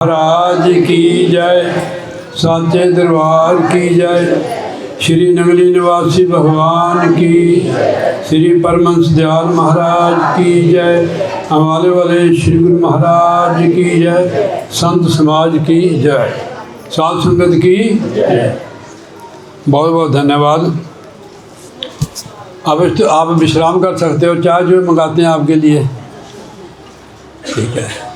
महाराज की जय, साचे दरबार की जय, श्री नगली निवासी भगवान की, श्री परमहंस दयाल महाराज की जय, हमारे वाले श्री गुरु महाराज की जय, संत समाज की जय, साध संगत की जय। बहुत बहुत धन्यवाद। अब तो आप विश्राम कर सकते हो, चाय जो मंगाते हैं आपके लिए। ठीक है।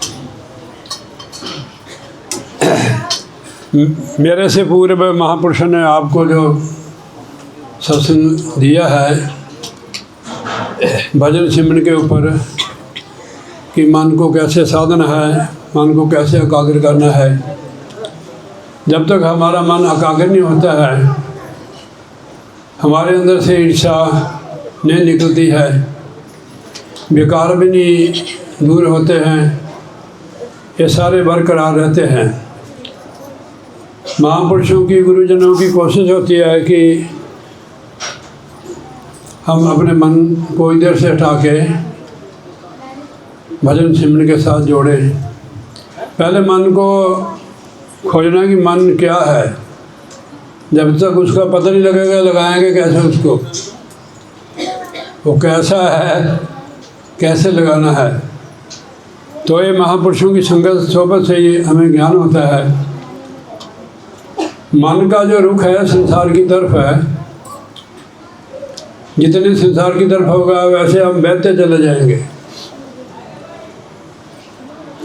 मेरे से पूर्व महापुरुषों ने आपको जो सत्संग दिया है भजन सिमरन के ऊपर कि मन को कैसे साधना है, मन को कैसे एकाग्र करना है। जब तक हमारा मन एकाग्र नहीं होता है, हमारे अंदर से ईर्ष्या नहीं निकलती है, विकार भी नहीं दूर होते हैं, ये सारे बरकरार रहते हैं। महापुरुषों की, गुरुजनों की कोशिश होती है कि हम अपने मन को इधर से हटा के भजन सिमरन के साथ जोड़ें। पहले मन को खोजना कि मन क्या है। जब तक उसका पता नहीं लगेगा, लगाएंगे कैसे उसको, वो कैसा है, कैसे लगाना है। तो ये महापुरुषों की संगत सोबत से ही हमें ज्ञान होता है। मन का जो रुख है संसार की तरफ है, जितने संसार की तरफ होगा वैसे हम बहते चले जाएंगे।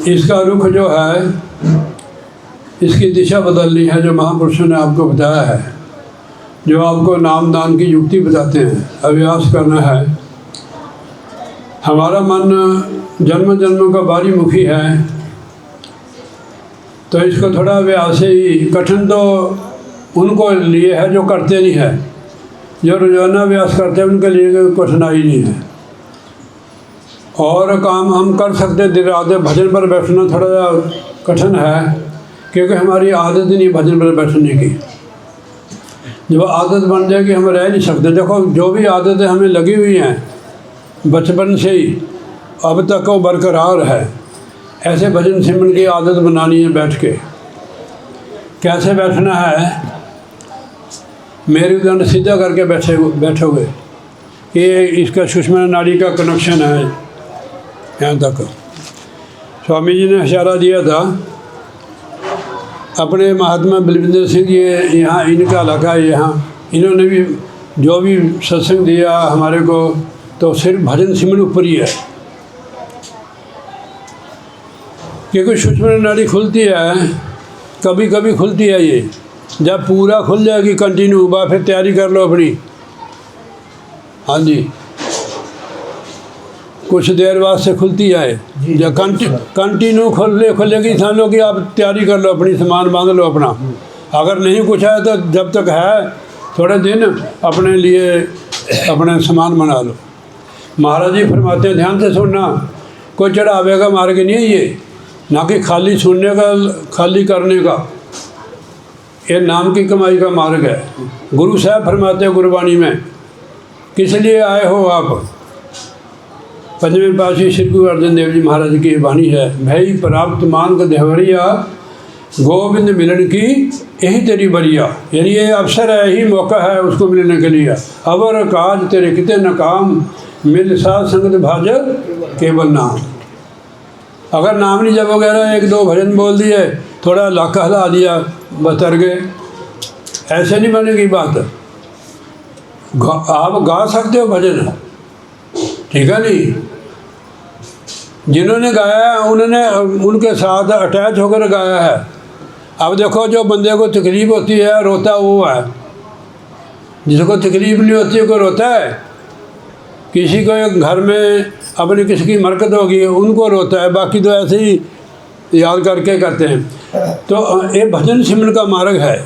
इसका रुख जो है, इसकी दिशा बदलनी है, जो महापुरुषों ने आपको बताया है, जो आपको नाम दान की युक्ति बताते हैं। अभ्यास करना है। हमारा मन जन्म जन्मों का बारी मुखी है, तो इसको थोड़ा अभ्यास ही, कठिन तो उनको लिए है जो करते नहीं है। जो रोजाना अभ्यास करते हैं उनके लिए कठिनाई नहीं है। और काम हम कर सकते, दिन रात भजन पर बैठना थोड़ा कठिन है, क्योंकि हमारी आदत नहीं भजन पर बैठने की। जब आदत बन जाएगी हम रह नहीं सकते। देखो, जो भी आदतें हमें लगी हुई हैं बचपन से ही अब तक वो बरकरार है। ऐसे भजन सिमरन की आदत बनानी है। बैठ के कैसे बैठना है, मेरुदंड सीधा करके बैठोगे। ये इसका सुषुम्ना नाड़ी का कनेक्शन है यहाँ तक। स्वामी जी ने इशारा दिया था। अपने महात्मा बलविंदर सिंह जी, यहाँ इनका इलाका है, यहाँ इन्होंने भी जो भी सत्संग दिया हमारे को, तो सिर्फ भजन सिमरन ऊपर ही है। क्योंकि सुषुम्ना नाड़ी खुलती है, कभी कभी खुलती है। ये जब पूरा खुल जाएगी कंटिन्यू, फिर तैयारी कर लो अपनी। हाँ जी, कुछ देर बाद से खुलती है। जब कंटिन्यू खुलेगी, समझ लो कि आप तैयारी कर लो अपनी, सामान बांध लो अपना। अगर नहीं कुछ है तो जब तक है थोड़े दिन अपने लिए अपने सामान बना लो। महाराज जी फरमाते हैं, ध्यान से सुनना, कोई चढ़ावे का मार्ग नहीं है ये, ना कि खाली सुनने का, खाली करने का। ये नाम की कमाई का मार्ग है। गुरु साहब फरमाते हैं गुरबाणी में, किस लिए आए हो आप। पंचवें पातशाही श्री गुरु अर्जन देव जी महाराज की वाणी है, भई प्राप्त मानक देवरिया, गोविंद मिलन की यही तेरी बरिया। यानी ये अवसर है, यही मौका है उसको मिलने के लिए। अवर काज तेरे किते न काम, मिल साध संगत भाजर केवल नाम। अगर नाम नहीं जब वगैरह एक दो भजन बोल दिए, थोड़ा इलाका हिला दिया, बतर गए, ऐसे नहीं बनेगी बात। आप गा सकते हो भजन, ठीक है नहीं। जिन्होंने गाया है उन्होंने उनके साथ अटैच होकर गाया है। अब देखो, जो बंदे को तकलीफ़ होती है रोता वो है, जिसको तकलीफ़ नहीं होती कोई रोता है। किसी को घर में अपनी किसी की मरकत होगी उनको रोता है, बाकी तो ऐसे ही याद करके करते हैं। तो ये भजन सिमरन का मार्ग है।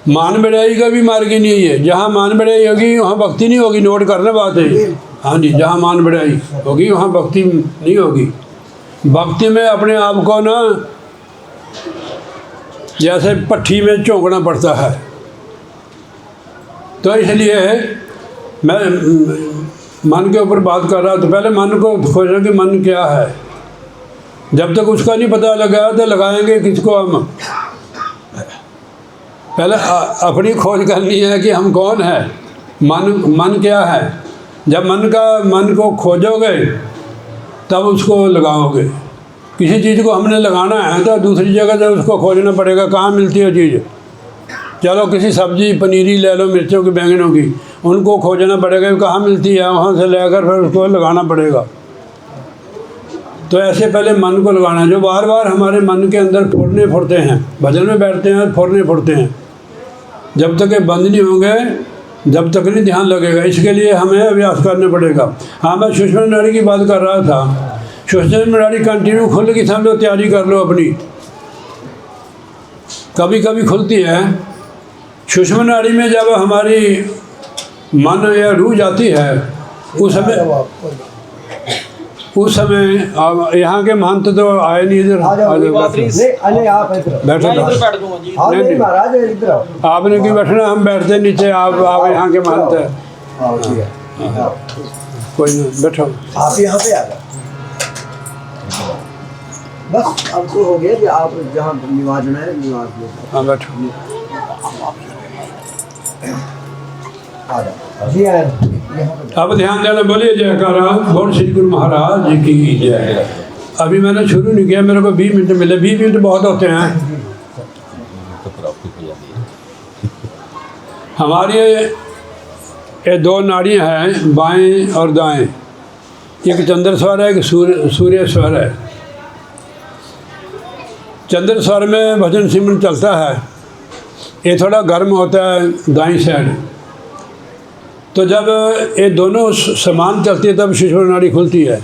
मान बढ़ाई का भी मार्ग ही नहीं है। जहाँ मान बढ़ाई होगी वहाँ भक्ति नहीं होगी। नोट करना बात है। हाँ जी, जहाँ मान बढ़ाई होगी वहाँ भक्ति नहीं होगी। भक्ति में अपने आप को ना जैसे पट्टी में झोंकना पड़ता है। तो इसलिए मैं मन के ऊपर बात कर रहा, तो पहले मन को खोजना कि मन क्या है। जब तक उसका नहीं पता लगा तो लगाएंगे किसको हम? पहले अपनी खोज करनी है कि हम कौन है, मन क्या है। जब मन को खोजोगे तब उसको लगाओगे। किसी चीज़ को हमने लगाना है तो दूसरी जगह से उसको खोजना पड़ेगा, कहाँ मिलती है चीज़। चलो किसी सब्जी पनीरी ले लो, मिर्चों की बैंगनों की, उनको खोजना पड़ेगा कहाँ मिलती है, वहाँ से लेकर फिर उसको लगाना पड़ेगा। तो ऐसे पहले मन को लगाना, जो बार बार हमारे मन के अंदर फुरने फुरते हैं, भजन में बैठते हैं फुरने फुरते हैं, जब तक ये बंद नहीं होंगे जब तक नहीं ध्यान लगेगा। इसके लिए हमें अभ्यास करना पड़ेगा। हाँ, मैं सुषमा नाड़ी की बात कर रहा था। सुषमा नाड़ी कंटिन्यू खुल गई, सब लोग तैयारी कर लो अपनी। कभी कभी खुलती है सुषमा नाड़ी में, जब हमारी मन या रूह जाती है उस समय यहाँ के महंत तो आए नहीं इधर। आपने क्यों बैठना, हम बैठते नीचे, आप यहाँ के महंत है। कोई नहीं, बैठो आप यहाँ पे आ गए। बस अब तो हो गया कि आप जहाँ निवास है निवास में। हाँ बैठो। जी अब ध्यान देना, बोलिए जयकारा बोल श्री गुरु महाराज जी की जय। अभी मैंने शुरू नहीं किया, मेरे को 20 मिनट मिले। 20 मिनट बहुत होते हैं। हमारे ये 2 नाड़ियाँ हैं, बाएं और दाएं। एक चंद्र स्वर है, एक सूर्य स्वर है। चंद्र स्वर में भजन सिमरन चलता है, ये थोड़ा गर्म होता है दाईं साइड। तो जब ये दोनों समान चलती है तब सुषमा नाड़ी खुलती है।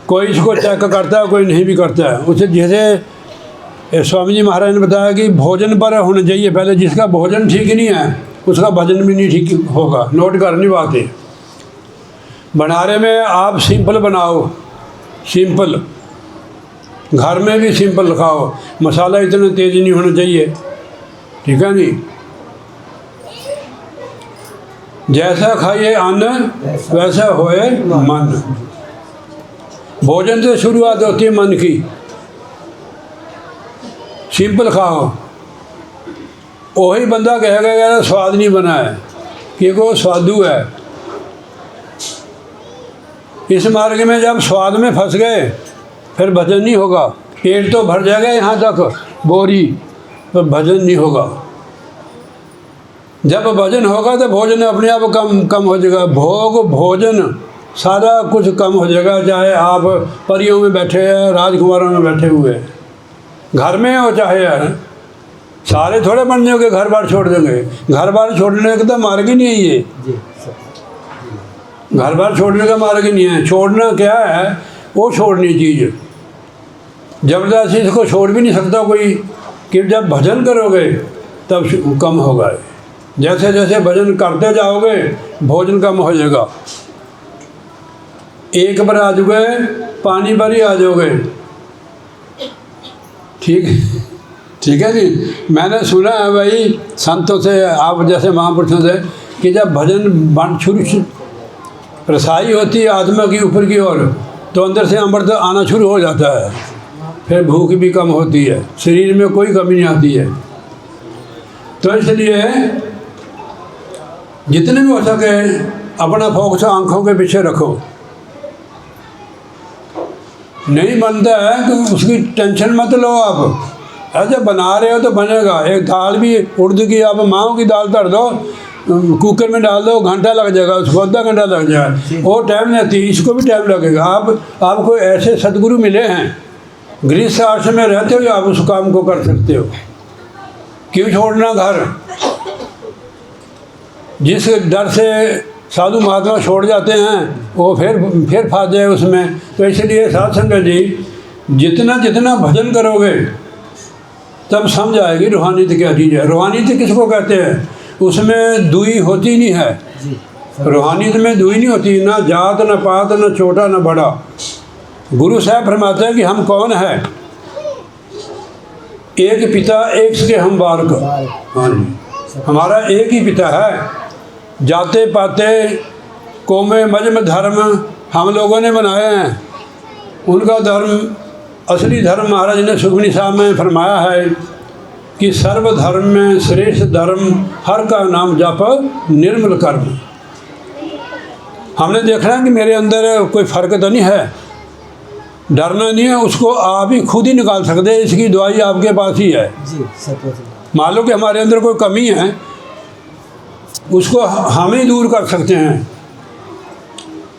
कोई इसको चेक करता है, कोई नहीं भी करता है। उसे जैसे स्वामी जी महाराज ने बताया कि भोजन पर होना चाहिए पहले। जिसका भोजन ठीक नहीं है उसका भजन भी नहीं ठीक होगा। नोट करनी बात है। भंडारे में आप सिंपल बनाओ, सिंपल, घर में भी सिंपल खाओ, मसाला इतना तेज नहीं होना चाहिए, ठीक है नहीं। जैसा खाइए अन्न वैसा होए मन। भोजन से शुरुआत होती है मन की। सिंपल खाओ, वही बंदा कहेगा यार स्वाद नहीं बना है, क्योंकि वो स्वादु है। इस मार्ग में जब स्वाद में फंस गए फिर भजन नहीं होगा। पेट तो भर जाएगा यहाँ तक बोरी, तो भजन नहीं होगा। जब भजन होगा तो भोजन अपने आप कम हो जाएगा। भोग भोजन सारा कुछ कम हो जाएगा। चाहे आप परियों में बैठे हैं, राजकुमारों में बैठे हुए, घर में हो चाहे सारे थोड़े बन जाओगे घर बार छोड़ देंगे। घर बार छोड़ने का तो मार्ग ही नहीं है ये। घर बार छोड़ने का मार्ग ही नहीं है। छोड़ना क्या है, वो छोड़नी चीज़ जबरदस्ती इसको छोड़ भी नहीं सकता कोई। कि जब भजन करोगे तब कम होगा। जैसे जैसे भजन करते जाओगे भोजन कम हो जाएगा। एक बार आ जाओगे पानी पर ही आ जाओगे, ठीक है जी। मैंने सुना है भाई संतों से, आप जैसे महापुरुषों से, कि जब भजन बन शुरू रसाई होती है आत्मा की ऊपर की ओर, तो अंदर से अमृत आना शुरू हो जाता है। फिर भूख भी कम होती है, शरीर में कोई कमी नहीं आती है। तो इसलिए जितने भी हो सके अपना फोकस आंखों के पीछे रखो। नहीं बनता है तो उसकी टेंशन मत लो। आप ऐसे बना रहे हो तो बनेगा। एक दाल भी उड़द की, आप माओ की दाल धर दो, कुकर में डाल दो, घंटा लग जाएगा, उसको आधा घंटा लग जाएगा। वो टाइम लेती, इसको भी टाइम लगेगा। आपको ऐसे सदगुरु मिले हैं, गृहस्थ आश्रम में रहते हो, आप उस काम को कर सकते हो। क्यों छोड़ना घर? जिस डर से साधु महात्मा छोड़ जाते हैं वो फिर फंस जाए उसमें। तो इसलिए साध संगत जी, जितना जितना भजन करोगे तब समझ आएगी रूहानियत क्या चीज़ है। रूहानियत किसको कहते हैं? उसमें दुई होती नहीं है। रूहानियत में दुई नहीं होती, ना जात ना पात, ना छोटा ना बड़ा। गुरु साहब फरमाते हैं कि हम कौन है? एक पिता एक से हम बालक। हाँ जी, हमारा एक ही पिता है। जाते पाते कौमे मजहब धर्म हम लोगों ने बनाए हैं, उनका धर्म असली धर्म महाराज ने सुखमनी साहब में फरमाया है कि सर्वधर्म में श्रेष्ठ धर्म हर का नाम जप निर्मल कर्म। हमने देखना है कि मेरे अंदर कोई फ़र्क तो नहीं है, डरना नहीं है, उसको आप ही खुद ही निकाल सकते हैं। इसकी दवाई आपके पास ही है जी। मान लो कि हमारे अंदर कोई कमी है, उसको हम ही दूर कर सकते हैं।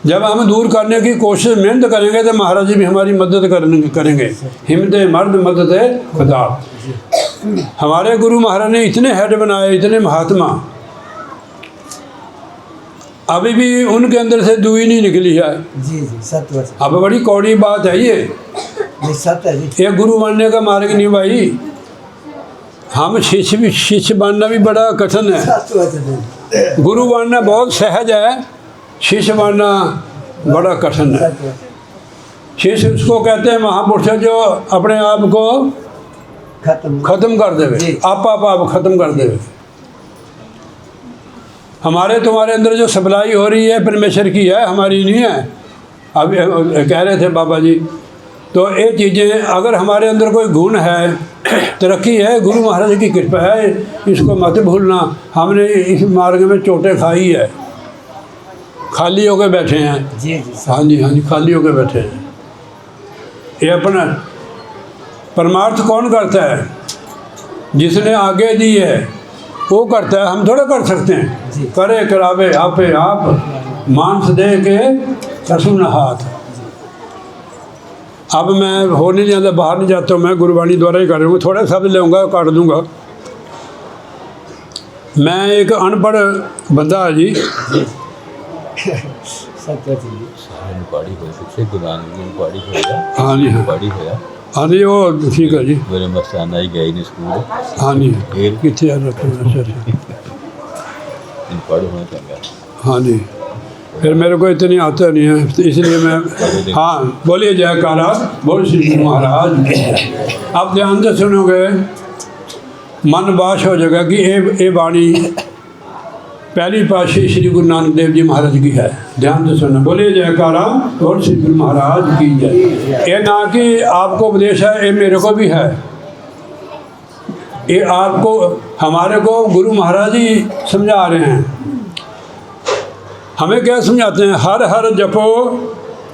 जब हम दूर करने की कोशिश मेहनत करेंगे तो महाराज जी भी हमारी मदद करेंगे। हिम्मत मर्द मदद खुदा। हमारे गुरु महाराज ने इतने हेड बनाए, इतने महात्मा, अभी भी उनके अंदर से दुई नहीं निकली है। जी जी सत्य। अब बड़ी कौड़ी बात है ये, सत्य है जी। ये गुरु बनने का मार्ग नहीं भाई। हम शिष्य बनना भी बड़ा कठिन है। गुरु बनना बहुत सहज है, शिष्य बनना बड़ा कठिन है। शिष्य उसको कहते हैं महापुरुष जो अपने आप को खत्म कर देवे, आप खत्म कर देवे। हमारे तुम्हारे अंदर जो सप्लाई हो रही है परमेश्वर की है, हमारी नहीं है। अब कह रहे थे बाबा जी, तो ये चीज़ें अगर हमारे अंदर कोई गुण है, तरक्की है, गुरु महाराज की कृपा है, इसको मत भूलना। हमने इस मार्ग में चोटें खाई है, खाली होकर बैठे हैं। जी जी हाँ जी खाली होकर बैठे हैं। ये अपना परमार्थ कौन करता है? जिसने आगे दी है वो करता है, हम थोड़ा कर सकते हैं। करे करावे आपे आप, मांस दे के कसुन हाथ। अब मैं हो नहीं जाता, बाहर नहीं जाता हूँ, मैं गुरबाणी द्वारा ही कर रहा हूँ। थोड़े शब्द लूँगा, काट दूँगा। मैं एक अनपढ़ बंदा है जी। हाँ जी हाँ जी वो ठीक है जी। मेरे मस्ताना ही गए नहीं स्कूल। हाँ जी कितने याद रखना। हाँ जी फिर मेरे को इतनी आता नहीं है, तो इसलिए मैं हाँ बोलिए जयकारा बोल श्री महाराज। आप ध्यान से सुनोगे, मन बाश हो जाएगा कि ये वाणी पहली पातशाही श्री गुरु नानक देव जी महाराज की है। ध्यान से सुनना, बोलिए जयकारा और श्री गुरु महाराज की जय। ये ना कि आपको उपदेश है, ये मेरे को भी है। ये आपको हमारे को गुरु महाराज ही समझा रहे हैं। हमें क्या समझाते हैं? हर हर जपो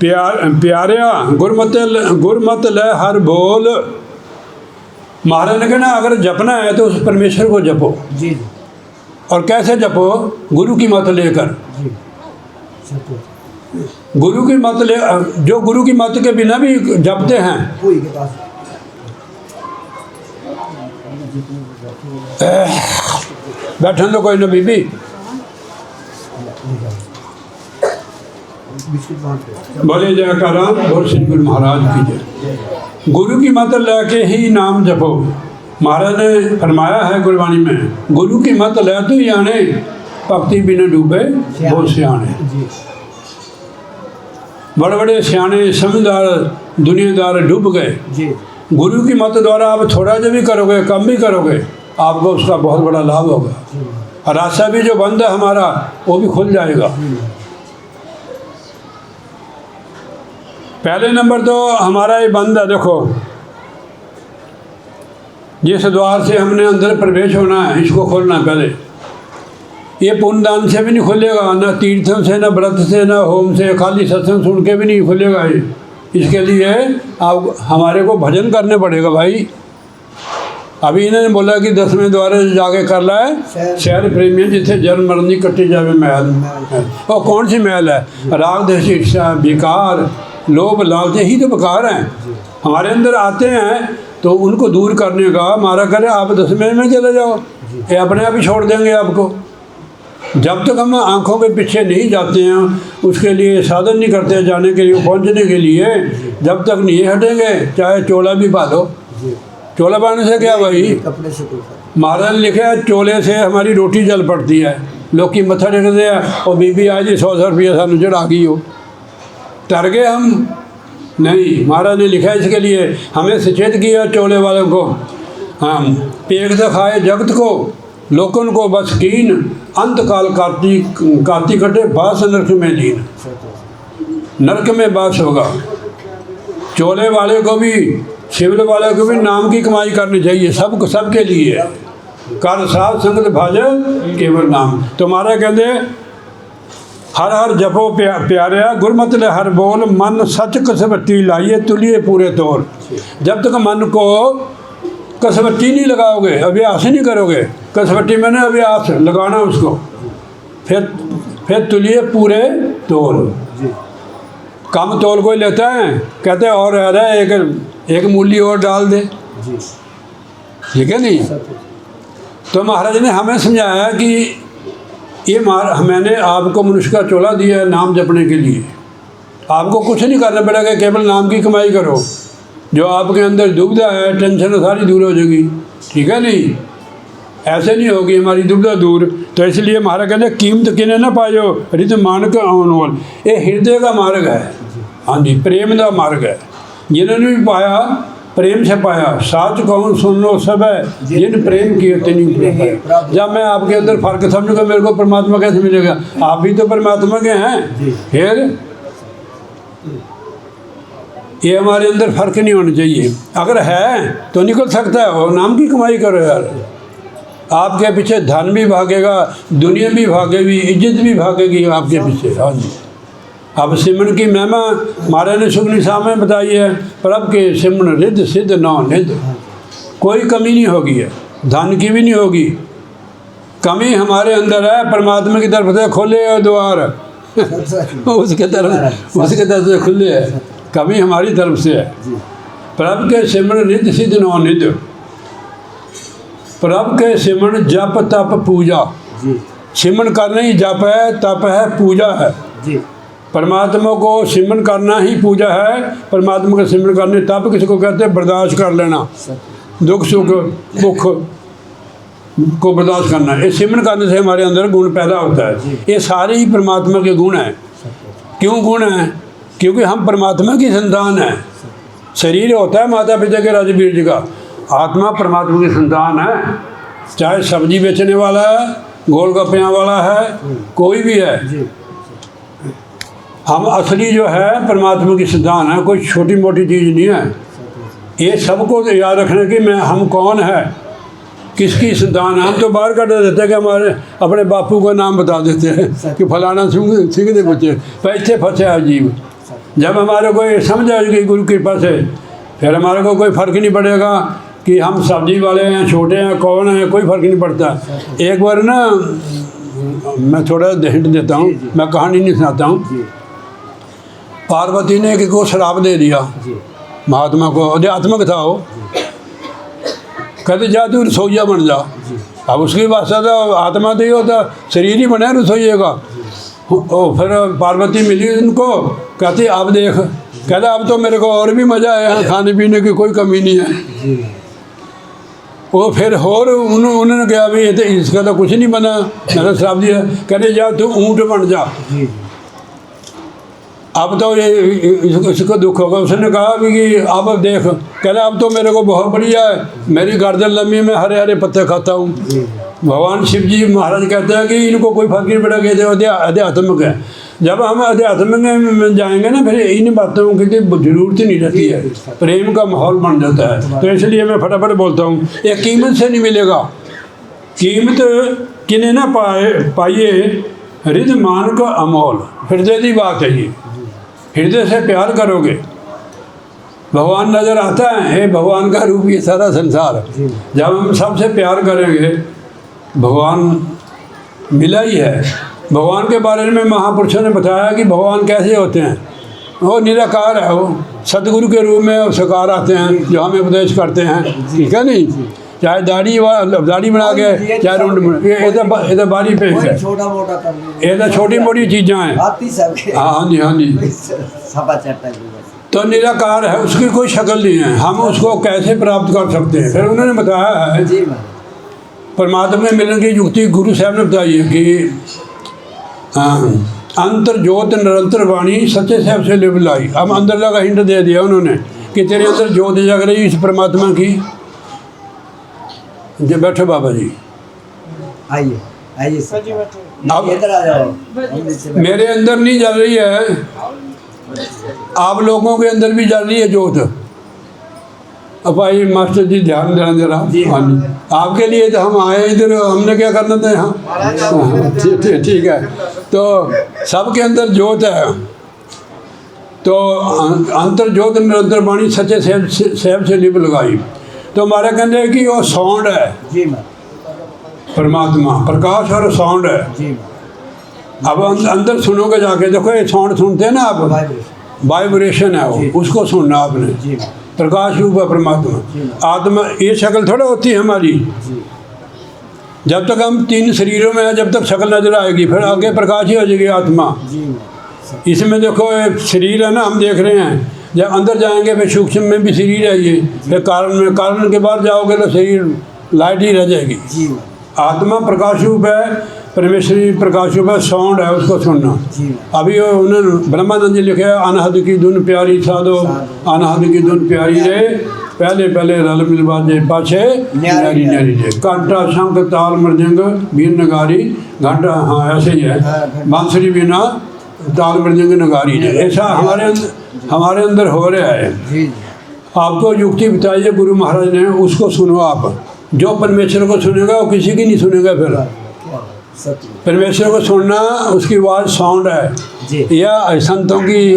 प्यारिया गुरमत ले हर बोल। महाराज ने कहना अगर जपना है तो उस परमेश्वर को जपो जी। और कैसे जपो? गुरु की मत लेकर। गुरु की मत ले, जो गुरु की मत के बिना भी जपते हैं। बैठन दो कोई ना बीबी। बोले जयकारा और श्री गुरु महाराज की जय। गुरु की मत लेके ही नाम जपो। महाराज ने फरमाया है गुरबाणी में, गुरु की मत ले तो याने भक्ति बिना डूबे वो सियाने। बड़े बड़े सियाने समझदार दुनियादार डूब गए। गुरु की मत द्वारा आप थोड़ा जो भी करोगे, कम भी करोगे, आपको उसका बहुत बड़ा लाभ होगा। और रास्ता भी जो बंद है हमारा वो भी खुल जाएगा। पहले नंबर तो हमारा ये बंद है। देखो जिस द्वार से हमने अंदर प्रवेश होना है, इसको खोलना पहले। ये पुण्यदान से भी नहीं खुलेगा, ना तीर्थों से, ना व्रत से, ना होम से, खाली सत्संग सुन के भी नहीं खुलेगा ये। इसके लिए आप हमारे को भजन करने पड़ेगा भाई। अभी इन्होंने बोला कि 10वें द्वारे जाके कर ला है शहर प्रेमी जिथे जन्म मरनी कट्टी जावे महल। और कौन सी महल है? राग देश इच्छा विकार लोभ लालच ही तो बेकार हैं। हमारे अंदर आते हैं तो उनको दूर करने का हमारा करे आप 10वें में चले जाओ, ये अपने आप ही छोड़ देंगे आपको। जब तक हम आँखों के पीछे नहीं जाते हैं, उसके लिए साधन नहीं करते जाने के लिए, पहुँचने के लिए, जब तक नहीं हटेंगे चाहे चोला भी पा लो। चोला पाने से क्या भाई? कपड़े से महाराज ने लिखा है चोले से हमारी रोटी जल पड़ती है। लोग की मत्था टेकते हैं और बीबी आज ही 100 रुपया सानू चढ़ा गई हो, तर गए हम नहीं। महाराज ने लिखा है इसके लिए हमें सचेत किया चोले वालों को। हम पेट दिखाए जगत को लोकन को बस कीन, अंत काल काती कटे बास नरक में लीन। नरक में बास होगा। चोले वाले को भी, सिविल वाले को भी नाम की कमाई करनी चाहिए, सबके लिए। कर साध संगत भज केवल नाम। तुम्हारा कहते हर हर जपो प्यारिया, गुरमत ले हर बोल, मन सच कसवट्टी लाइए, तुलिए पूरे तौर। जब तक मन को कसवट्टी नहीं लगाओगे, अभ्यास नहीं करोगे, कसवट्टी मैंने अभ्यास लगाना उसको, फिर तुलिए पूरे तौल। कम तौल कोई लेता है, कहते हैं और अरे एक मूली और डाल दे, ठीक है नहीं। तो महाराज ने हमें समझाया कि ये मैंने आपको मनुष्य का चोला दिया है नाम जपने के लिए, आपको कुछ नहीं करना पड़ेगा, केवल नाम की कमाई करो। जो आपके अंदर दुविधा है, टेंशन सारी दूर हो जाएगी, ठीक है नहीं। ऐसे नहीं होगी हमारी दुविधा दूर। तो इसलिए महाराज कहते कीमत किने ना पायो, रित मान का अनमोल। ये हृदय का मार्ग है, हाँ जी, प्रेम का मार्ग है। जिन्होंने भी पाया प्रेम से पाया, साच कौन सुन लो सब है, जिन प्रेम किए तेनी पाया। जब मैं आपके अंदर फर्क समझूंगा, मेरे को परमात्मा कैसे मिलेगा? आप भी तो परमात्मा के हैं। फिर ये हमारे अंदर फर्क नहीं होना चाहिए। अगर है तो निकल सकता है, वो नाम की कमाई करो यार। आपके पीछे धन भी भागेगा, दुनिया भी भागेगी, इज्जत भी भागेगी आपके पीछे। हाँ जी। अब सिमरन की महिमा महाराज ने सुखनी साहब में बताई है, प्रभ के सिमरन रिद्ध सिद्ध नौ निध। कोई कमी नहीं होगी है, धन की भी नहीं होगी। कमी हमारे अंदर है, परमात्मा की तरफ से खोले है द्वार उसके तरफ से खुले है, कमी हमारी तरफ से है। प्रभ के सिमरन रिद्ध सिद्ध नौ निध। प्रभ के सिमरन जप तप पूजा। सिमरन करना ही जप है, तप है, पूजा है। परमात्मा को सिमरन करना ही पूजा है। परमात्मा का सिमरन करने तप किसको कहते हैं? बर्दाश्त कर लेना, दुख सुख भुख को बर्दाश्त करना। ये सिमरन करने से हमारे अंदर गुण पैदा होता है। ये सारे ही परमात्मा के गुण हैं। क्यों गुण हैं? क्योंकि हम परमात्मा की संतान हैं। शरीर होता है माता पिता के राजवीर जी का, आत्मा परमात्मा की संतान है। चाहे सब्जी बेचने वाला है, गोलगप्पियाँ वाला है, कोई भी है, हम असली जो है परमात्मा की संतान है। कोई छोटी मोटी चीज़ नहीं है। ये सबको याद रखना कि हम कौन है, किसकी संतान है। हम तो बाहर कर देते हैं कि हमारे अपने बापू का नाम बता देते हैं कि फलाना सिंह दे बच्चे, पैसे फंसे अजीब। जब हमारे को ये समझ आएगी गुरु की कृपा से, फिर हमारे को कोई फ़र्क नहीं पड़ेगा कि हम सब्जी वाले हैं, छोटे हैं, कौन हैं, कोई फ़र्क नहीं पड़ता। एक बार ना मैं थोड़ा हिंट देता हूँ, मैं कहानी नहीं सुनाता हूँ। पार्वती ने किसी को शराब दे दिया, महात्मा को, अध्यात्मक था वो, कहते जा तू रसोईया बन जा। अब उसकी वास्ता तो आत्मा तो ही होता, शरीर ही बना रसोईये का। फिर पार्वती मिली उनको, कहती अब देख, कहता अब तो मेरे को और भी मज़ा आया, खाने पीने की कोई कमी नहीं है। वो फिर और उन्होंने कहा भाई ये तो इसका तो कुछ नहीं बना, मैंने शराब दिया। कहते जा तू ऊँट बन जा। अब तो ये इसको दुख होगा। उसने कहा कि अब देख, कहना अब तो मेरे को बहुत बढ़िया है, मेरी गर्दन लंबी, मैं हरे हरे पत्ते खाता हूँ। भगवान शिव जी महाराज कहते हैं कि इनको कोई फर्क नहीं पड़ेगा, अध्यात्मक है। जब हम अध्यात्म में जाएंगे ना, फिर इन बातों की जरूरत ही नहीं रहती है, प्रेम का माहौल बन जाता है। तो इसलिए मैं फटाफट बोलता हूँ, ये कीमत से नहीं मिलेगा। कीमत किने ना पाइए, रिद मान का अमोल। हृदय की बात है ये, हृदय से प्यार करोगे, भगवान नज़र आता है। हे भगवान का रूप ये सारा संसार। जब हम सबसे प्यार करेंगे, भगवान मिला ही है। भगवान के बारे में महापुरुषों ने बताया कि भगवान कैसे होते हैं। वो निराकार है, वो सतगुरु के रूप में साकार आते हैं, जो हमें उपदेश करते हैं, ठीक है नहीं। चाहे दाढ़ी बना के, चाहे रुंड बना, बारी पे है, छोटा मोटा कर, ये तो छोटी मोटी चीज़ें हैं। हाँ जी, हाँ जी। तो निराकार है, उसकी कोई शक्ल नहीं है। हम उसको कैसे प्राप्त कर सकते हैं? फिर उन्होंने बताया है, परमात्मा में मिलने की युक्ति गुरु साहब ने बताई है कि अंतर ज्योत निरंतर वाणी, सच्चे साहब से लिव लाई। अब अंदर लगा हिंट दे दिया उन्होंने कि तेरे अंदर ज्योत जग रही इस परमात्मा की। जो बैठो बाबा जी, आइए आइए अब इधर आ जाओ। मेरे अंदर नहीं जल रही है, आप लोगों के अंदर भी जल रही है जोत। अब भाई मास्टर जी ध्यान देना जरा। हाँ जी, आपके लिए तो हम आए इधर, हमने क्या करना था यहाँ। हाँ, ठीक है। तो सबके अंदर जोत है, तो अंतर जोत निरंतर बाणी सच्चे सेब से लिप लगाई। तो हमारे कहते हैं कि वो साउंड है जी परमात्मा, प्रकाश और साउंड है जी। अब अंदर सुनोगे जाके, देखो ये साउंड सुनते हैं ना आप, वाइब्रेशन है वो, उसको सुनना आपने। जी प्रकाश रूप है परमात्मा। आत्मा ये शक्ल थोड़ा होती है हमारी, जी जब तक हम 3 शरीरों में हैं, जब तक शक्ल नजर आएगी, फिर आगे प्रकाश ही हो जाएगी आत्मा। जी। इसमें देखो ये शरीर है ना, हम देख रहे हैं, जब अंदर जाएंगे फिर सूक्ष्म में भी शरीर है ये, फिर कारण में, कारण के बाद जाओगे तो शरीर लाइट ही रह जाएगी। जी आत्मा प्रकाश रूप है, परमेश्वरी प्रकाश रूप है, साउंड है, उसको सुनना। जी। अभी उन्होंने ब्रह्मानंद जी लिखे है, अनहद की धुन प्यारी साधो, अनहद की धुन प्यारी रे, पहले पहले रल मिल बाजे, पाछे न्यारी न्यारी रे। कांटा शंख ताल मृदंग बीन नगारी, घंटा, हाँ ऐसे ही है, बांसुरी बिना ताल मृदंग नगारी रे। ऐसा हमारे अंदर हो रहा है। जी आपको युक्ति बताइए गुरु महाराज ने, उसको सुनो आप। जो परमेश्वर को सुनेगा वो किसी की नहीं सुनेगा। फिर सत्य परमेश्वर को सुनना, उसकी आवाज़ साउंड है, जी। या संतों की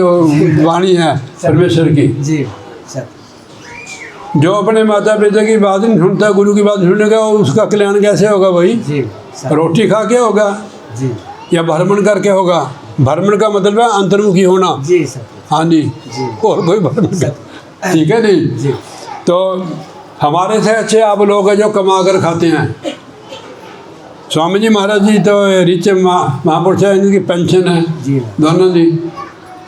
वाणी है परमेश्वर की। जी सत्य। जो अपने माता पिता की बात नहीं सुनता, गुरु की बात सुनेगा, उसका कल्याण कैसे होगा भाई? जी सत्य। रोटी खा के होगा जी या भ्रमण करके होगा? भ्रमण का मतलब है अंतर्मुखी होना। जी सत्य। हाँ जी, जी। और कोई भ्रमण का, ठीक है नहीं। जी तो हमारे से अच्छे आप लोग हैं जो कमा कर खाते हैं। स्वामी जी महाराज जी तो रिच महापुरुष है, इनकी पेंशन है जी दोनों जी।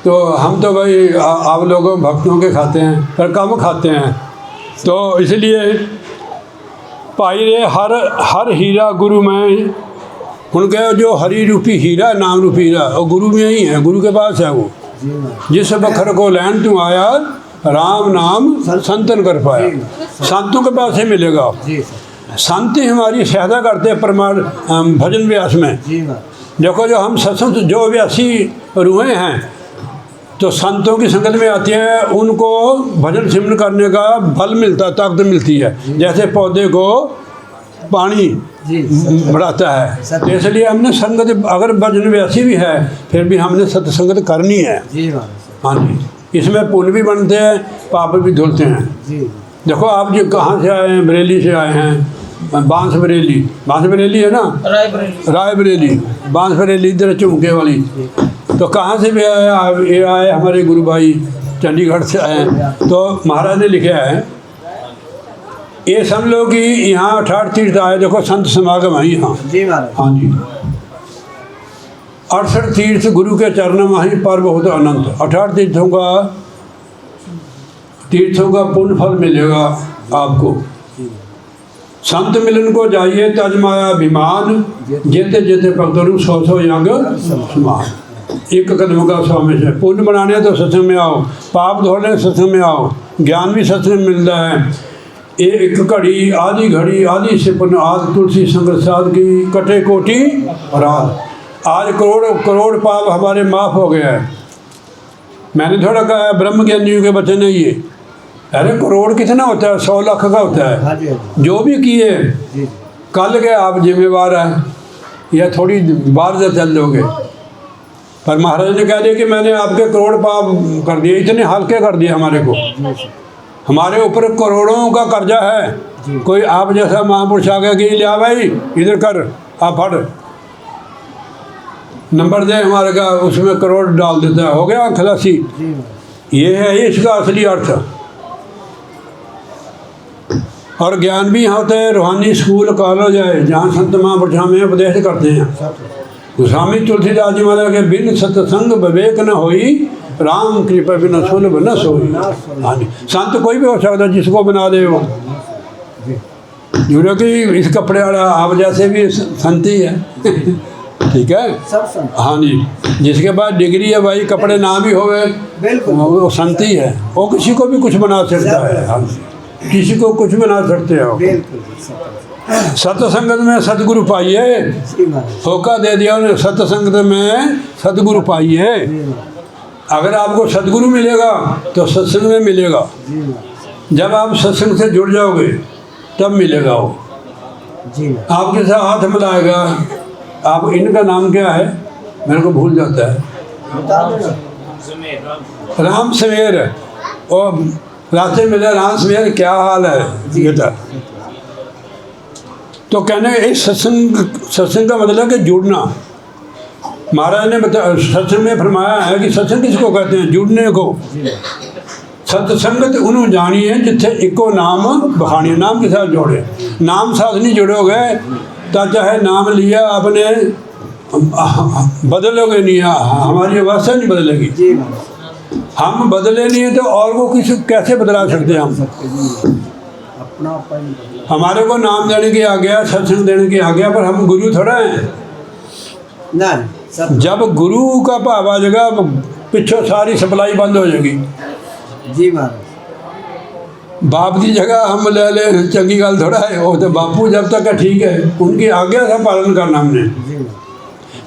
तो हम तो भाई आप लोगों भक्तों के खाते हैं, पर कम खाते हैं। तो इसलिए भाई रे हर हीरा गुरु में, उनके जो हरि रूपी हीरा, नाम रूपी हीरा, वो गुरु में ही है, गुरु के पास है वो। जिस बखर को लैन तू आया, राम नाम संतन कर पाया। संतों के पास ही मिलेगा। जी संत ही हमारी सहायता करते हैं प्रमाण भजन व्यास में। जी देखो जो हम सत्संग जो व्यासी रूहें हैं, तो संतों की संगत में आती हैं, उनको भजन सिमरन करने का बल मिलता है, ताकत मिलती है। जैसे पौधे को पानी बढ़ाता है, तो इसलिए हमने संगत, अगर भजन व्यासी भी है फिर भी हमने सत्संगत करनी है। जी हाँ जी, इसमें पुण्य भी बनते हैं, पाप भी धुलते हैं। जी देखो आप जी कहाँ से आए हैं? बरेली से आए हैं, बांस बरेली है ना, रायबरेली, बांस बरेली इधर चुमके वाली। तो कहाँ से भी आए आप? ये आए हमारे गुरु भाई चंडीगढ़ से आए हैं। तो महाराज ने लिखा है, ये समझ लो कि यहाँ 68 तीर्थ आए। देखो संत समागम है यहाँ। जी महाराज। हाँ जी, 68 तीर्थ गुरु के चरण में ही पर बहुत अनंत। 68 तीर्थों का पुण्य फल मिलेगा आपको। संत मिलन को जाइए तजमाया विमान, जेते जेते भक्तों 100 यज्ञ समान। एक कदम का स्वामी से पुण्य बनाने तो सत्संग में आओ, पाप धोने सत्संग में आओ, ज्ञान भी सत्संग में मिलता है। एक घड़ी आधी घड़ी आधी से पुण्य, आज तुलसी संग साध की कटे कोटि रात। आज करोड़ पाप हमारे माफ़ हो गया है। मैंने थोड़ा कहा ब्रह्म ज्ञानियों के बच्चे नहीं है। अरे करोड़ कितना होता है? 100 लाख का होता है। हाँ जी। जो भी किए कल के आप जिम्मेवार हैं, या थोड़ी बार से चल दोगे। पर महाराज ने कह दिया कि मैंने आपके करोड़ पाप कर दिए, इतने हल्के कर दिए हमारे को। हमारे ऊपर करोड़ों का कर्जा है। कोई आप जैसा महापुरुष आ गया कि लिया भाई इधर कर, आप फट नंबर दे हमारे का, उसमें करोड़ डाल देता है, हो गया खलासी। ये है इसका असली अर्थ। और ज्ञान भी यहाँ होता है। रूहानी स्कूल कॉलेज है जहाँ संत महापुरुष हमें उपदेश करते हैं। स्वामी तुलसीदास जी महाराज के बिन सत्संग विवेक न होई, राम कृपा बिना सुलभ न सोई। हाँ जी, संत कोई भी हो सकता जिसको बना दे वो। जो कि इस कपड़े वाला आप जैसे भी संत ही है। ठीक है, हाँ जी। जिसके पास डिग्री है भाई, कपड़े ना भी होवे वो संत ही है। वो किसी को भी कुछ बना सकता है। हाँ, किसी को कुछ बना सकते हो। सत्संगत में सतगुरु पाइए, धोखा दे दिया उन्हें। सत्संगत में सतगुरु पाइए। अगर आपको सदगुरु मिलेगा तो सत्संग में मिलेगा। जी महाराज। जब आप सत्संग से जुड़ जाओगे तब मिलेगा वो। जी महाराज। आपके साथ हाथ मिलाएगा। आप इनका नाम क्या है, मेरे को भूल जाता है। बता देना। राम सवेर, और रास्ते मिले राम सवेर, क्या हाल है बेटा। तो कहने इस सत्संग का मतलब है कि जुड़ना। महाराज ने सत्संग में फरमाया है कि सत्संग किसको कहते हैं, जुड़ने को। सत्संगत उन्होंने जानी है जिथे इको नाम बखानी, नाम के साथ जोड़े। नाम साथ नहीं जुड़ोगे तो चाहे नाम लिया आपने बदलोगे नहीं, हमारी अवस्था नहीं बदलेगी। जी महाराज। हम बदले नहीं है तो और को किसी कैसे बदला सकते हैं हम। अपना अपन बदला। हमारे को नाम देने की आ गया, सत्संग देने की आ गया, पर हम गुरु थोड़ा हैं। ना सब। जब गुरु का भाव आ जाएगा पिछों सारी सप्लाई बंद हो जाएगी। जी महाराज। बाप की जगह हम ले ले, चंगी गल थोड़ा है वो। तो बापू जब तक है ठीक है, उनकी आज्ञा का पालन करना हमने। जी महाराज।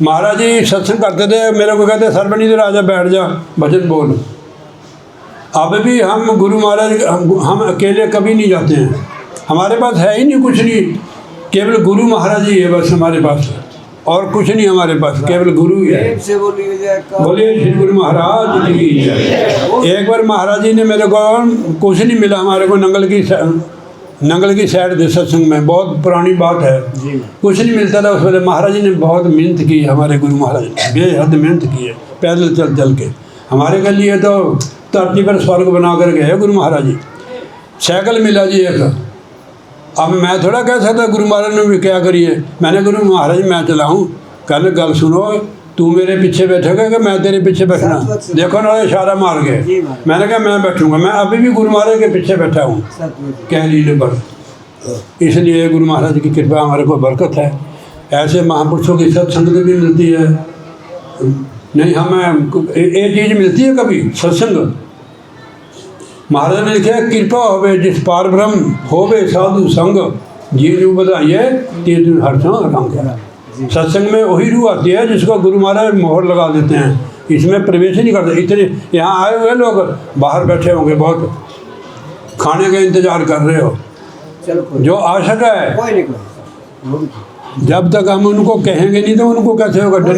महाराज जी सत्संग करते थे, मेरे को कहते सरबनी तो राजा बैठ जा भजन बोल। अब भी हम गुरु महाराज हम अकेले कभी नहीं जाते हैं। हमारे पास है ही नहीं कुछ नहीं, केवल गुरु महाराज ही है बस हमारे पास, और कुछ नहीं हमारे पास, केवल गुरु ही है। प्रेम से बोलिए जय का। बोलिए श्री गुरु महाराज की जय। एक बार महाराज जी ने मेरे को कुछ नहीं मिला, हमारे को नंगल की साइड दे सत्संग में, बहुत पुरानी बात है, जी। कुछ नहीं मिलता था उस वेले। महाराज जी ने बहुत मेहनत की, हमारे गुरु महाराज ने बेहद मेहनत की है, पैदल चल चल के। हमारे के लिए तो धरती पर स्वर्ग बना कर गए गुरु महाराज जी। साइकिल मिला जी एक। अब मैं थोड़ा कह सकता गुरु महाराज ने भी क्या करिए, मैंने गुरु महाराज मैं चलाऊँ, कहने गल सुनो, तू मेरे पीछे बैठेगा कि मैं तेरे पीछे बैठना। देखो ना इशारा मार गए। मैंने कहा मैं बैठूंगा, मैं अभी भी गुरु महाराज के पीछे बैठा हूँ कह लीजिए पर। इसलिए गुरु महाराज की कृपा हमारे को बरकत है। ऐसे महापुरुषों की सत्संग भी मिलती है। नहीं हमें एक चीज़ मिलती है कभी, सत्संग। महाराज ने लिखा कृपा होवे जिस पार ब्रह्म होवे साधु संग, जीव जू बधाइए तीर दिन हर्षों रंग। सत्संग में वही रूह आती है जिसको गुरु महाराज मोहर लगा देते हैं, इसमें प्रवेश ही नहीं करते। इतने यहाँ आए हुए लोग बाहर बैठे होंगे, बहुत खाने का इंतजार कर रहे हो, जो आशक है। कोई नहीं, जब तक हम उनको कहेंगे नहीं तो उनको कैसे होगा, डर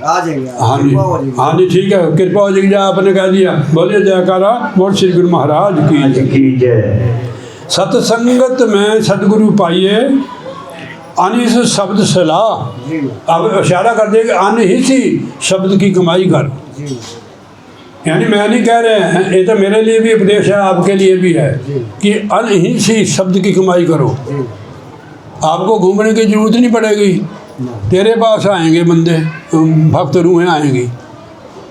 आ जाएंगे। हाँ जी, हाँ जी, ठीक है, कृपा हो जाएगी। आपने कह दिया, बोलिए जयकारा बोल श्री गुरु महाराज की जय। सत्संगत में सदगुरु पाइए अनिस शब्द सलाह। अब इशारा कर दे कि अनहिसी शब्द की कमाई कर। यानी मैं नहीं कह रहे हैं, ये तो मेरे लिए भी उपदेश है, आपके लिए भी है कि अनहिसी शब्द की कमाई करो। आपको घूमने की जरूरत नहीं पड़ेगी, तेरे पास आएंगे बंदे, भक्त रूहें आएंगी।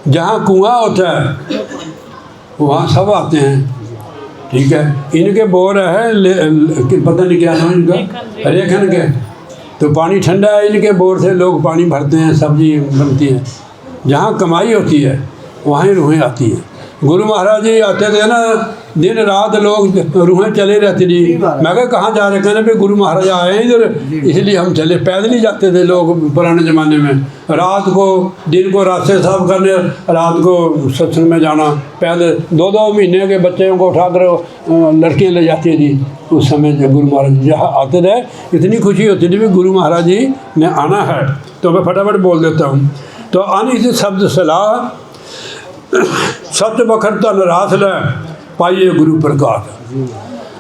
जहाँ कुआं होता है वहाँ सब आते हैं, ठीक है। इनके बोर है पता नहीं क्या नाम इनका, रेखन के, तो पानी ठंडा है, इनके बोर से लोग पानी भरते हैं, सब्जी बनती है। जहाँ कमाई होती है वहाँ ही रूहें आती हैं। गुरु महाराज जी आते थे ना, दिन रात लोग रूहें चले रहती थी। मैं कहा कहाँ जा रहे, कहने पे गुरु महाराज आए हैं इधर, इसलिए हम चले। पैदल ही जाते थे लोग पुराने ज़माने में, रात को दिन को रास्ते साफ करने, रात को सत्संग में जाना पैदल। 2-2 महीने के बच्चों को उठाकर लड़कियाँ ले जाती थी उस समय। जब गुरु महाराज जी जहाँ आते थे इतनी खुशी होती थी भी गुरु महाराज जी ने आना है, तो मैं फटाफट बोल देता हूँ। तो अनिस शब्द सलाह सच बखर धन रास ले पाइए गुरु प्रकाश।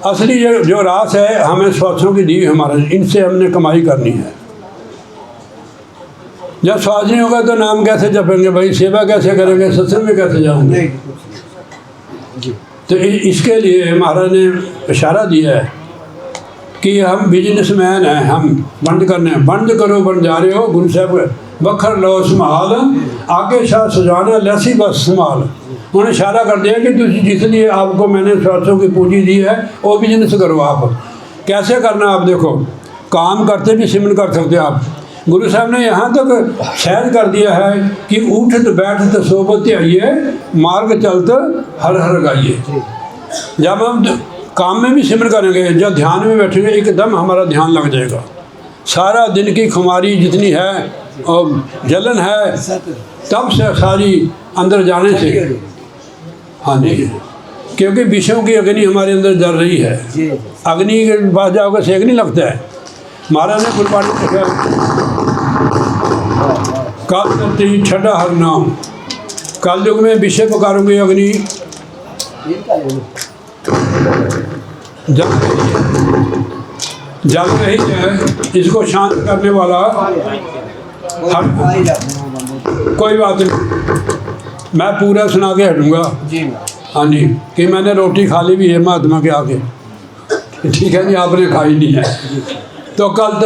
असली जो रास है हमें स्वास्थ्यों की दी हमारा, इनसे हमने कमाई करनी है। जब स्वास्थ्य नहीं होगा तो नाम कैसे जपेंगे भाई, सेवा कैसे करेंगे, सत्संग में कैसे जाएंगे। तो इसके लिए महाराज ने इशारा दिया है कि हम बिजनेसमैन हैं, हम बंद करने, बंद करो बन जा रहे हो। गुरु साहब बखर लो संभाल आगे शाह सजाना लैसी बस संभाल। उन्होंने इशारा कर दिया कि जिसलिए आपको मैंने स्वास्थ्यों की पूंजी दी है वो बिजनेस करो। आप कैसे करना, आप देखो, काम करते भी सिमरन कर सकते आप। गुरु साहब ने यहाँ तक सहज कर दिया है कि उठत बैठत सोबत आइए, मार्ग चलत हर हर गाइए। जब हम काम में भी सिमरन करेंगे, जब ध्यान में बैठेंगे एकदम हमारा ध्यान लग जाएगा। सारा दिन की खुमारी जितनी है और जलन है तब से सारी अंदर जाने से, हाँ जी, क्योंकि विषयों की अग्नि हमारे अंदर जल रही है। जी अग्नि के पास जाओगे सेक नहीं लगता है। महाराज ने गुरबाणी लिखा, काल करती छठा हर नाम, काल युग में विषय पुकारोगे अग्नि जल रही है, इसको शांत करने वाला कोई बात नहीं, मैं पूरा सुना के हटूँगा। जी हाँ जी, कि मैंने रोटी खा ली भी है महात्मा के आगे, ठीक है जी, आपने खाई नहीं है। तो कल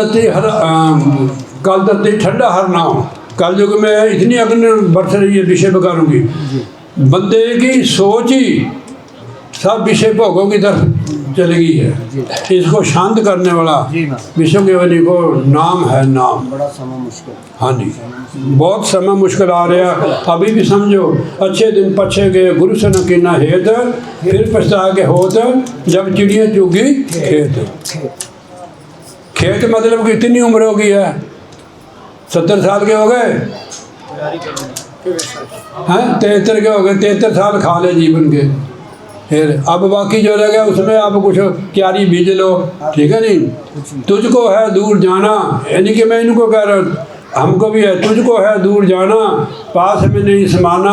दत्ती ठंडा हर नाम, कल युग में इतनी अग्नि बरस रही है विषय पुकारूंगी, बंदे की सोच ही सब विषय भोगों की तरफ चलेगी है। इसको शांत करने वाला विषयों के अग्नि को नाम है नाम। बड़ा समय मुश्किल, हाँ जी, बहुत समय मुश्किल आ रहा, अभी भी समझो, अच्छे दिन पछे गए गुरु से न कीना हेत, फिर पछता के होत, जब चिड़िया चुगी खेत। खेत मतलब कितनी उम्र हो गई है, 70 साल के हो गए हैं, 73 के हो गए, 73 साल खा ले जीवन के, फिर अब बाकी जो रह गया उसमें आप कुछ क्यारी बीज लो, ठीक है नहीं। तुझको है दूर जाना, यानी कि मैं इनको कह रहा हूँ, हमको भी है, तुझको है दूर जाना, पास में नहीं समाना,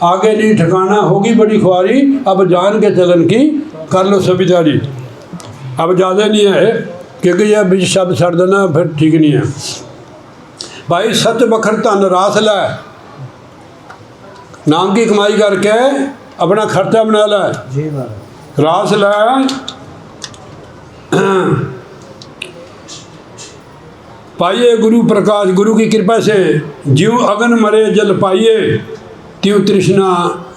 आगे नहीं ठिकाना, होगी बड़ी ख्वारी, अब जान के चलन की कर लो सबिदारी। अब ज़्यादा नहीं है, क्योंकि यह बीच शब्द छड़ देना फिर ठीक नहीं है। भाई सच बखर धन रास लै, नाम की कमाई करके अपना खर्चा बना ला, रास लै, पाइए गुरु प्रकाश, गुरु की कृपा से ज्यों अगन मरे जल पाइए, त्यों तृष्णा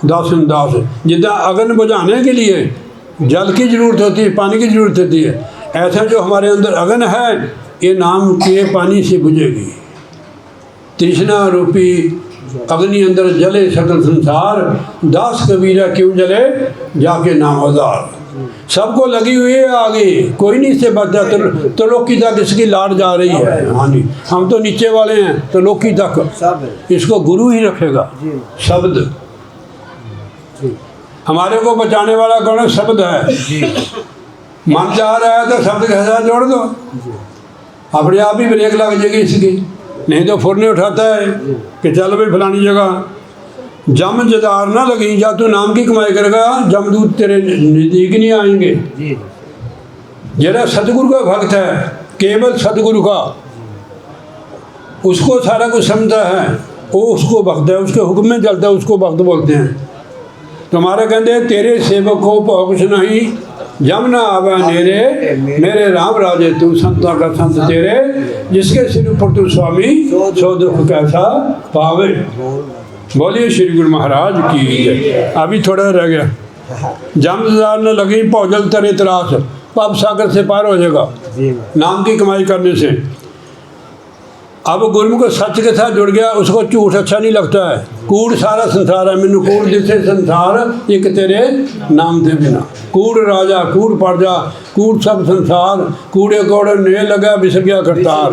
दासन दास। जितना अगन बुझाने के लिए जल की जरूरत होती है, पानी की जरूरत होती है, ऐसा जो हमारे अंदर अगन है ये नाम के पानी से बुझेगी। तृष्णा रूपी अग्नि अंदर जले सकल संसार, दास कबीरा क्यों जले जाके नाम आधार। सबको लगी हुई है आगे, कोई नहीं से बचा, तो लोकी तक इसकी लाट जा रही है। हाँ जी, हम तो नीचे वाले हैं, तो लोकी तक इसको गुरु ही रखेगा। शब्द हमारे को बचाने वाला कौन है? शब्द है। मन चाह रहा है तो शब्द के साथ जोड़ दो, अपने आप ही ब्रेक लग जाएगी इसकी, नहीं तो फुरने उठाता है कि चल भाई फलानी जगह। जम जदार ना लगी, जा तू नाम की कमाई करेगा, जमदूत तेरे नज़दीक नहीं आएंगे। जरा सतगुरु का भक्त है, केवल सतगुरु का, उसको सारा कुछ समझता है, वो उसको भक्त है, उसके हुक्म में चलता है, उसको भक्त बोलते हैं। तुम्हारे कहते तेरे सेवकों को कुछ नहीं, जमना आवा नेरे, मेरे राम राजे तू संता का संत तेरे, जिसके सिर पर तू स्वामी सो दुख कैसा पावे। बोलिए श्री गुरु महाराज की जय। अभी थोड़ा रह गया। जमदार न लगी पौजल तरे तरास, पाप सागर से पार हो जाएगा नाम की कमाई करने से। अब गुरमुख सच के साथ जुड़ गया, उसको झूठ अच्छा नहीं लगता है। कूड़ सारा संसार है, मैनू कूड़ दिसे संसार एक तेरे नाम दे बिना। कूड़ राजा कूड़ प्रजा, कूड़ सब संसार, कूड़े कौड़े ने लगा बिसर गया करतार।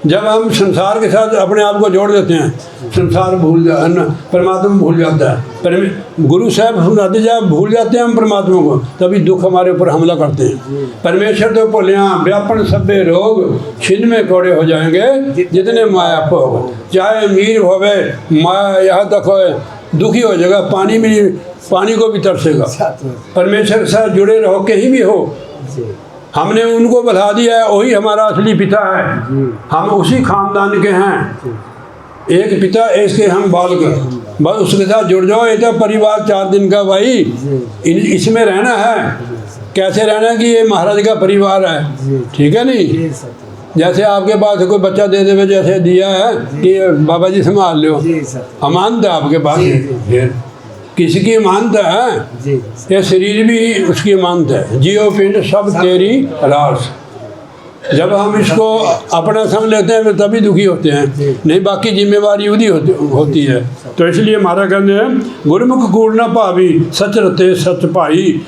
जब हम संसार के साथ अपने आप को जोड़ देते हैं, संसार भूल जा, परमात्मा भूल जाता है। गुरु साहब सुनाते जब भूल जाते हैं हम परमात्मा को, तभी दुख हमारे ऊपर हमला करते हैं। परमेश्वर तो भोलिया व्यापन सभ्य रोग, छिन्न में कौड़े हो जाएंगे जितने माया भोग। चाहे अमीर होवे माया यहाँ तक हो, दुखी हो जाएगा, पानी को भी तरसेगा। परमेश्वर के साथ जुड़े रहो, कहीं भी हो। हमने उनको बता दिया है, वही हमारा असली पिता है, हम उसी खानदान के हैं। एक पिता इसके हम बालक, बस उसके साथ जुड़ जाओ। ये तो परिवार 4 दिन का भाई, इसमें रहना है। कैसे रहना कि ये महाराज का परिवार है, ठीक है नहीं। जैसे आपके पास कोई बच्चा दे देवे, जैसे दिया है कि बाबा जी संभाल लो, अमानत है आपके पास। किसी की अमानत है, ये शरीर भी उसकी अमानत है। जियो पिंड सब तेरी रास। जब हम इसको अपना समझ लेते हैं तभी दुखी होते हैं, नहीं बाकी जिम्मेवारी उदी होती है। तो इसलिए हमारा कहते हैं गुरमुख कूड़ ना भावी, सच रते सच भाई।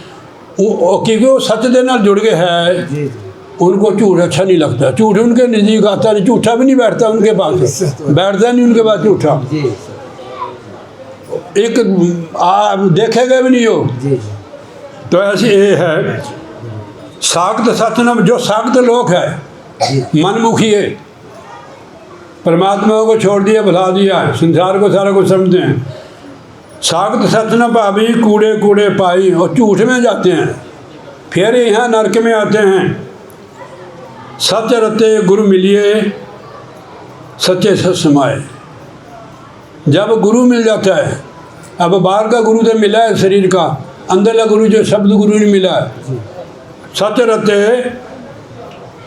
क्योंकि वो सच दे नाल जुड़ गए है, उनको झूठ अच्छा नहीं लगता, झूठ उनके नज़दीक आता नहीं, झूठा भी नहीं बैठता उनके पास, बैठता नहीं उनके पास झूठा, जी एक आप देखेगा भी नहीं हो। जी तो ऐसे ये है साख्त सतनम, जो साख्त लोग है मनमुखी है, परमात्मा को छोड़ दिया, भुला दिया है, संसार को सारा कुछ समझते हैं। साख्त सतन भाभी कूड़े कूड़े पाई, और झूठ में जाते हैं, फिर यहाँ नरक में आते हैं। सच रते गुरु मिलिए, सच्चे सच समाए। जब गुरु मिल जाता है, अब बाहर का गुरु तो मिला है शरीर का, अंदर का गुरु जो शब्द गुरु नहीं मिला है। सच रते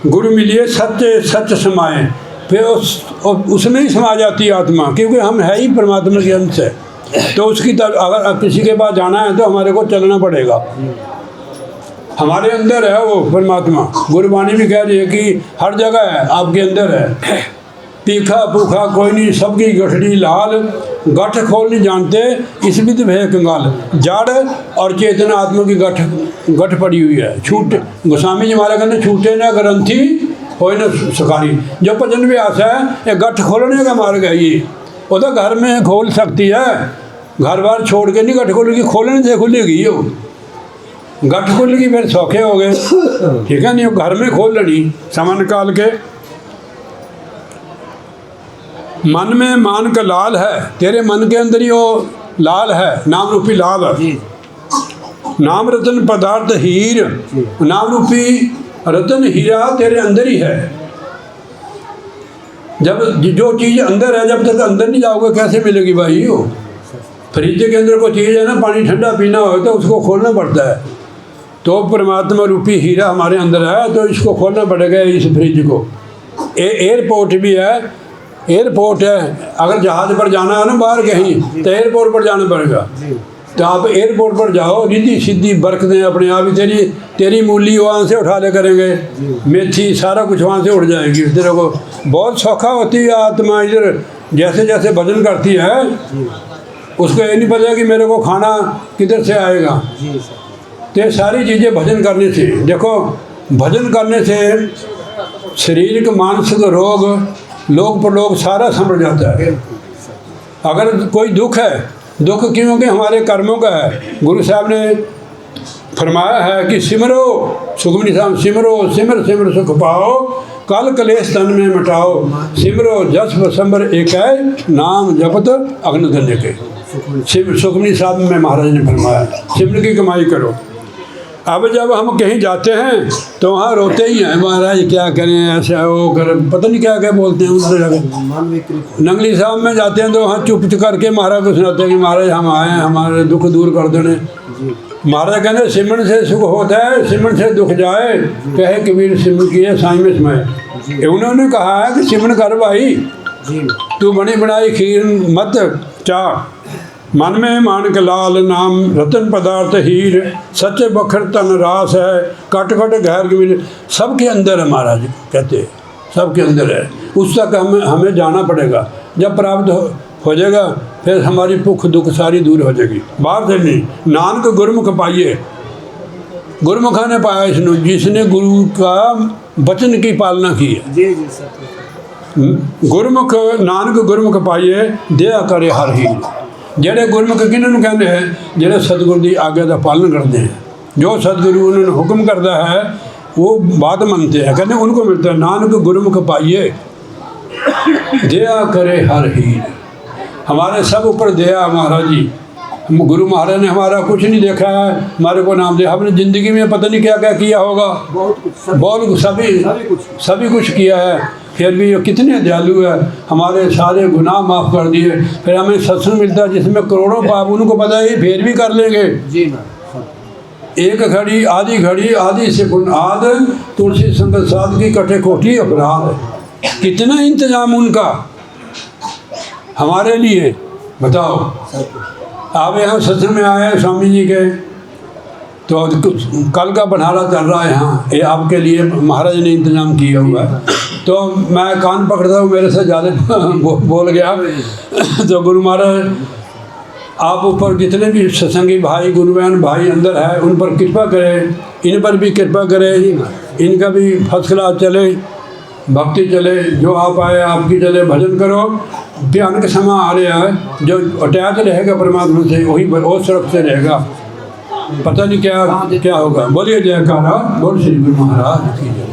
गुरु मिलिए, सच्चे सच समाए, फिर उसमें ही समा जाती है आत्मा, क्योंकि हम है ही परमात्मा के अंश है। तो उसकी तरफ अगर किसी के पास जाना है तो हमारे को चलना पड़ेगा, हमारे अंदर है वो परमात्मा। गुरबानी भी कह रही है कि हर जगह है, आपके अंदर है। तीखा भूखा कोई नहीं, सबकी गठड़ी लाल, गठ खोल नहीं जानते इस भी तो भय कंगाल। जड़ और चेतना आत्मा की गठ पड़ी हुई है। छूट गोस्वामी जी हमारे कहते छूटे ना ग्रंथि हो न सुखारी। जो भजन भी आशा है ये गठ खोलने का मार्ग है, ये वो तो घर में खोल सकती है, घर बार छोड़ के नहीं गठ खोलेगी, खोलने से खुलेगी। यो गठ खुलेगी फिर सौखे हो गए, ठीक है नहीं, घर में खोल लेनी समय निकाल के। मन में मान का लाल है, तेरे मन के अंदर ही वो लाल है, नाम रूपी लाल है। नाम रतन पदार्थ हीर, नाम रूपी रतन हीरा तेरे अंदर ही है। जब जो चीज़ अंदर है, जब तक अंदर नहीं जाओगे कैसे मिलेगी भाई? वो फ्रिज के अंदर कोई चीज़ है ना, पानी ठंडा पीना हो तो उसको खोलना पड़ता है। तो परमात्मा रूपी हीरा हमारे अंदर है, तो इसको खोलना पड़ेगा इस फ्रिज को। एयरपोर्ट भी है, एयरपोर्ट है, अगर जहाज़ पर जाना है ना बाहर कहीं तो एयरपोर्ट पर जाना पड़ेगा। तो आप एयरपोर्ट पर जाओ, रिद्धि सिद्धि बरकतें अपने आप ही तेरी मूली वहाँ से उठा ले करेंगे, मेथी सारा कुछ वहाँ से उड़ जाएगी। तेरे को बहुत सौखा होती है आत्मा। इधर जैसे जैसे भजन करती है उसको ये नहीं पता कि मेरे को खाना किधर से आएगा। तो ये सारी चीज़ें भजन करने से, देखो भजन करने से शारीरिक मानसिक रोग लोग परलोक सारा समझ जाता है। अगर कोई दुख है, दुख क्योंकि हमारे कर्मों का है। गुरु साहब ने फरमाया है कि सिमरो सुखमनी साहब, सिमरो सिमर सिमर सुख पाओ, कल कलेश तन में मिटाओ, सिमरो जस बसंबर एक है, नाम जपत अग्न धन्य के। सुखमनी साहब में महाराज ने फरमाया सिमर की कमाई करो। अब जब हम कहीं जाते हैं तो वहाँ रोते ही हैं, महाराज क्या करें, ऐसा वो करें, पता नहीं क्या क्या बोलते हैं उधर जाकर। नंगली साहब में जाते हैं तो वहाँ चुप करके महाराज को सुनाते हैं कि महाराज हम आए हैं, हमारे दुख दूर कर देने। महाराज कहते सिमरन से सुख होता है, सिमरन से दुख जाए, कहे कबीर सिमरन किए साईं में समाए। उन्होंने कहा है कि सिमरन कर भाई, तू बनी बनाई खीर मत चाह, मन में मानक लाल, नाम रतन पदार्थ हीर, सच्चे बखर तन रास है, कट कट गहर मिले। सबके अंदर है महाराज कहते, सबके अंदर है। उस तक हमें जाना पड़ेगा। जब प्राप्त हो जाएगा फिर हमारी भूख दुख सारी दूर हो जाएगी, बाहर से नहीं। नानक गुरमुख पाइए, गुरमुखा ने पाया इसने, जिसने गुरु का वचन की पालना की है। गुरमुख नानक गुरमुख पाइए, दया करे हर हीर। ਜਿਹੜੇ ਗੁਰਮੁਖ ਕਿਹਨਾਂ ਨੂੰ ਕਹਿੰਦੇ ਹੈ? ਜਿਹੜੇ ਸਤਿਗੁਰੂ ਦੀ ਆਗਿਆ ਦਾ ਪਾਲਨ ਕਰਦੇ हैं। जो सतगुरु उन्होंने हुक्म करता है वो बात मानते हैं, कहते हैं उनको मिलता है। नानक गुरमुख पाइए, दया करे हर हीर। हमारे सब ऊपर दया महाराज जी। गुरु महाराज ने हमारा कुछ नहीं देखा है, हमारे को नाम दिया। हमने ज़िंदगी में पता नहीं क्या क्या किया होगा, बहुत कुछ सभी कुछ किया है, फिर भी ये कितने दयालु है, हमारे सारे गुनाह माफ़ कर दिए। फिर हमें सत्संग मिलता है जिसमें करोड़ों पाप, उनको पता है फिर भी कर लेंगे। एक घड़ी आधी घड़ी आधी से गुण आद, तुलसी संगत साध की कटे कोठी अपराध। कितना इंतजाम उनका हमारे लिए, बताओ। आप यहाँ सत्संग में आए हैं स्वामी जी के, तो कल का भंडारा चल रहा है यहाँ, ये आपके लिए महाराज ने इंतजाम किया हुआ है। तो मैं कान पकड़ता हूँ, मेरे से ज़्यादा बोल गया। तो गुरु महाराज आप ऊपर जितने भी सत्संगी भाई गुरुबहन भाई अंदर है, उन पर कृपा करें, इन पर भी कृपा करें। इनका भी फर्स्ट क्लास चले, भक्ति चले, जो आप आए आपकी चले, भजन करो। ध्यान के समय आ रहा है, जो अटैच रहेगा परमात्मा से वही उस तरफ से रहेगा, पता नहीं क्या क्या होगा। बोलिए जयकारा, बोल श्री गुरु महाराज की जय।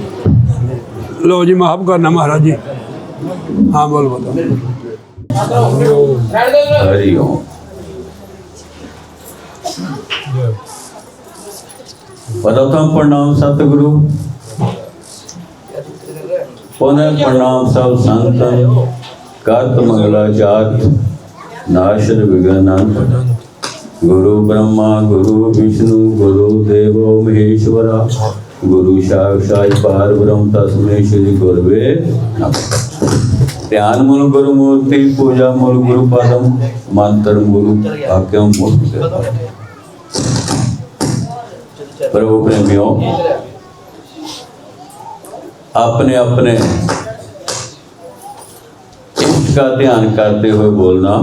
लो जी माफ करना महाराज जी। हाँ बोल बताओ। हरि ओम। प्रथम प्रणाम सतगुरु, पुनः प्रणाम सब संतन, कर्त मंगलाचार्य, नाशर विघ्नंत। गुरु ब्रह्मा गुरु विष्णु गुरु देवो महेश्वरा, गुरु साक्षात् परब्रह्म तस्मै श्री गुरवे नमः। ध्यान मूल गुरु मूर्ति, पूजा मूल गुरु पदम, मंत्र गुरु आज्ञम मूर्ति। प्रभु प्रेमियों, अपने अपने इष्ट का ध्यान करते हुए बोलना,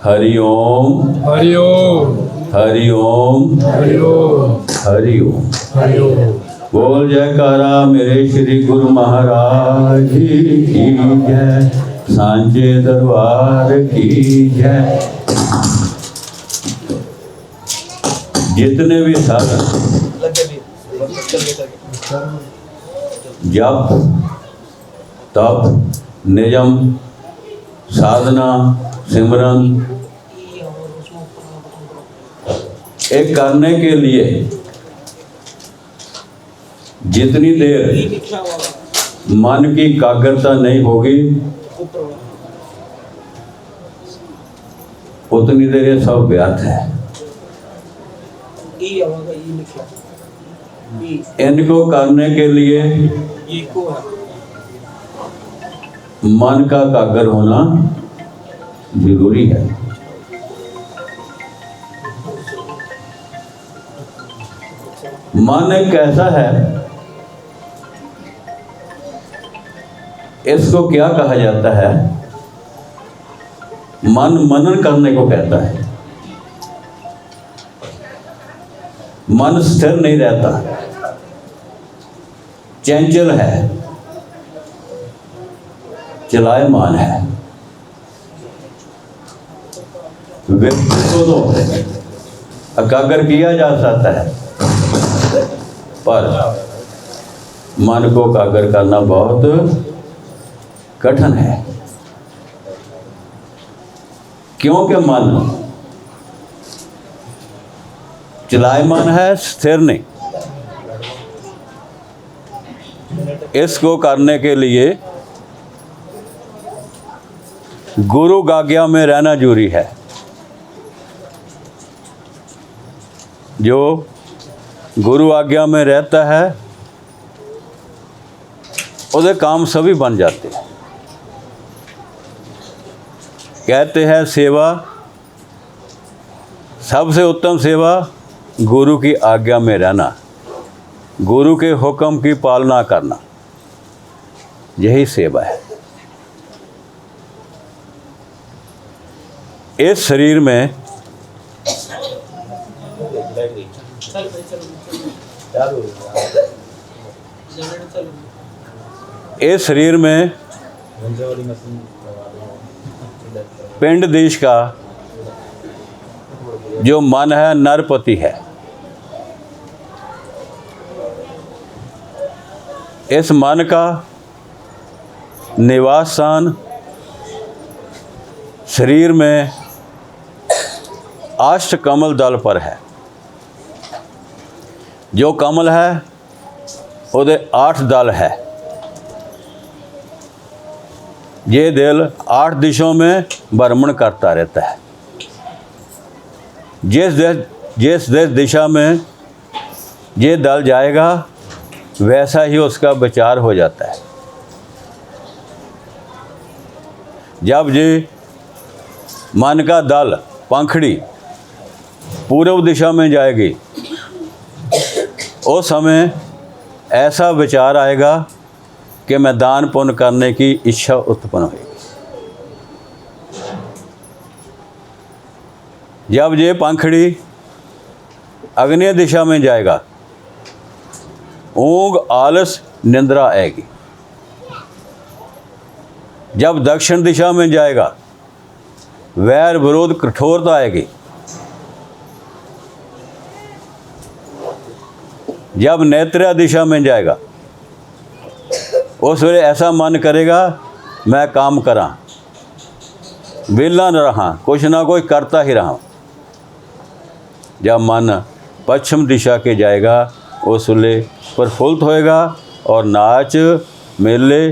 हरि ओम हरि ओम हरि ओम हरि ओम हरि ओम। हरि ओम। बोल जयकारा मेरे श्री गुरु महाराज की जय, सांचे दरबार की जय। जितने भी साधन जप तप नियम साधना सिमरन एक करने के लिए जितनी देर मन की एकाग्रता नहीं होगी उतनी देर ये सब व्यर्थ है। इनको करने के लिए मन का एकाग्र होना जरूरी है। मन एक ऐसा है, इसको क्या कहा जाता है? मन मनन करने को कहता है। मन स्थिर नहीं रहता, चंचल है, चलायमान है। व्यक्ति को तो एकाग्र किया जा सकता है, पर मन को एकाग्र करना बहुत कठिन है, क्योंकि मन चलायमान है, स्थिर नहीं। इसको करने के लिए गुरु की आज्ञा में रहना जरूरी है। जो गुरु आज्ञा में रहता है उसके काम सभी बन जाते हैं। कहते हैं सेवा, सबसे उत्तम सेवा गुरु की आज्ञा में रहना, गुरु के हुक्म की पालना करना, यही सेवा है। इस शरीर में पिंड देश का जो मन है नरपति है। इस मन का निवास स्थान शरीर में अष्ट कमल दल पर है। जो कमल है उहदे 8 दल है। ये दिल 8 दिशों में भ्रमण करता रहता है। जिस दिशा में ये दल जाएगा वैसा ही उसका विचार हो जाता है। जब ये मन का दल पंखड़ी पूर्व दिशा में जाएगी उस समय ऐसा विचार आएगा कि मैं दान पुण्य करने की इच्छा उत्पन्न होगी। जब ये पंखड़ी अग्नेय दिशा में जाएगा ऊंघ, आलस, निंद्रा आएगी। जब दक्षिण दिशा में जाएगा, वैर, विरोध, कठोरता आएगी। जब नैत्रिया दिशा में जाएगा, उस वेले ऐसा मन करेगा मैं काम करा, वेला न रहा, कुछ ना कुछ करता ही रहा। जब मन पश्चिम दिशा के जाएगा, उस वेले प्रफुल्लित होएगा और नाच, मेले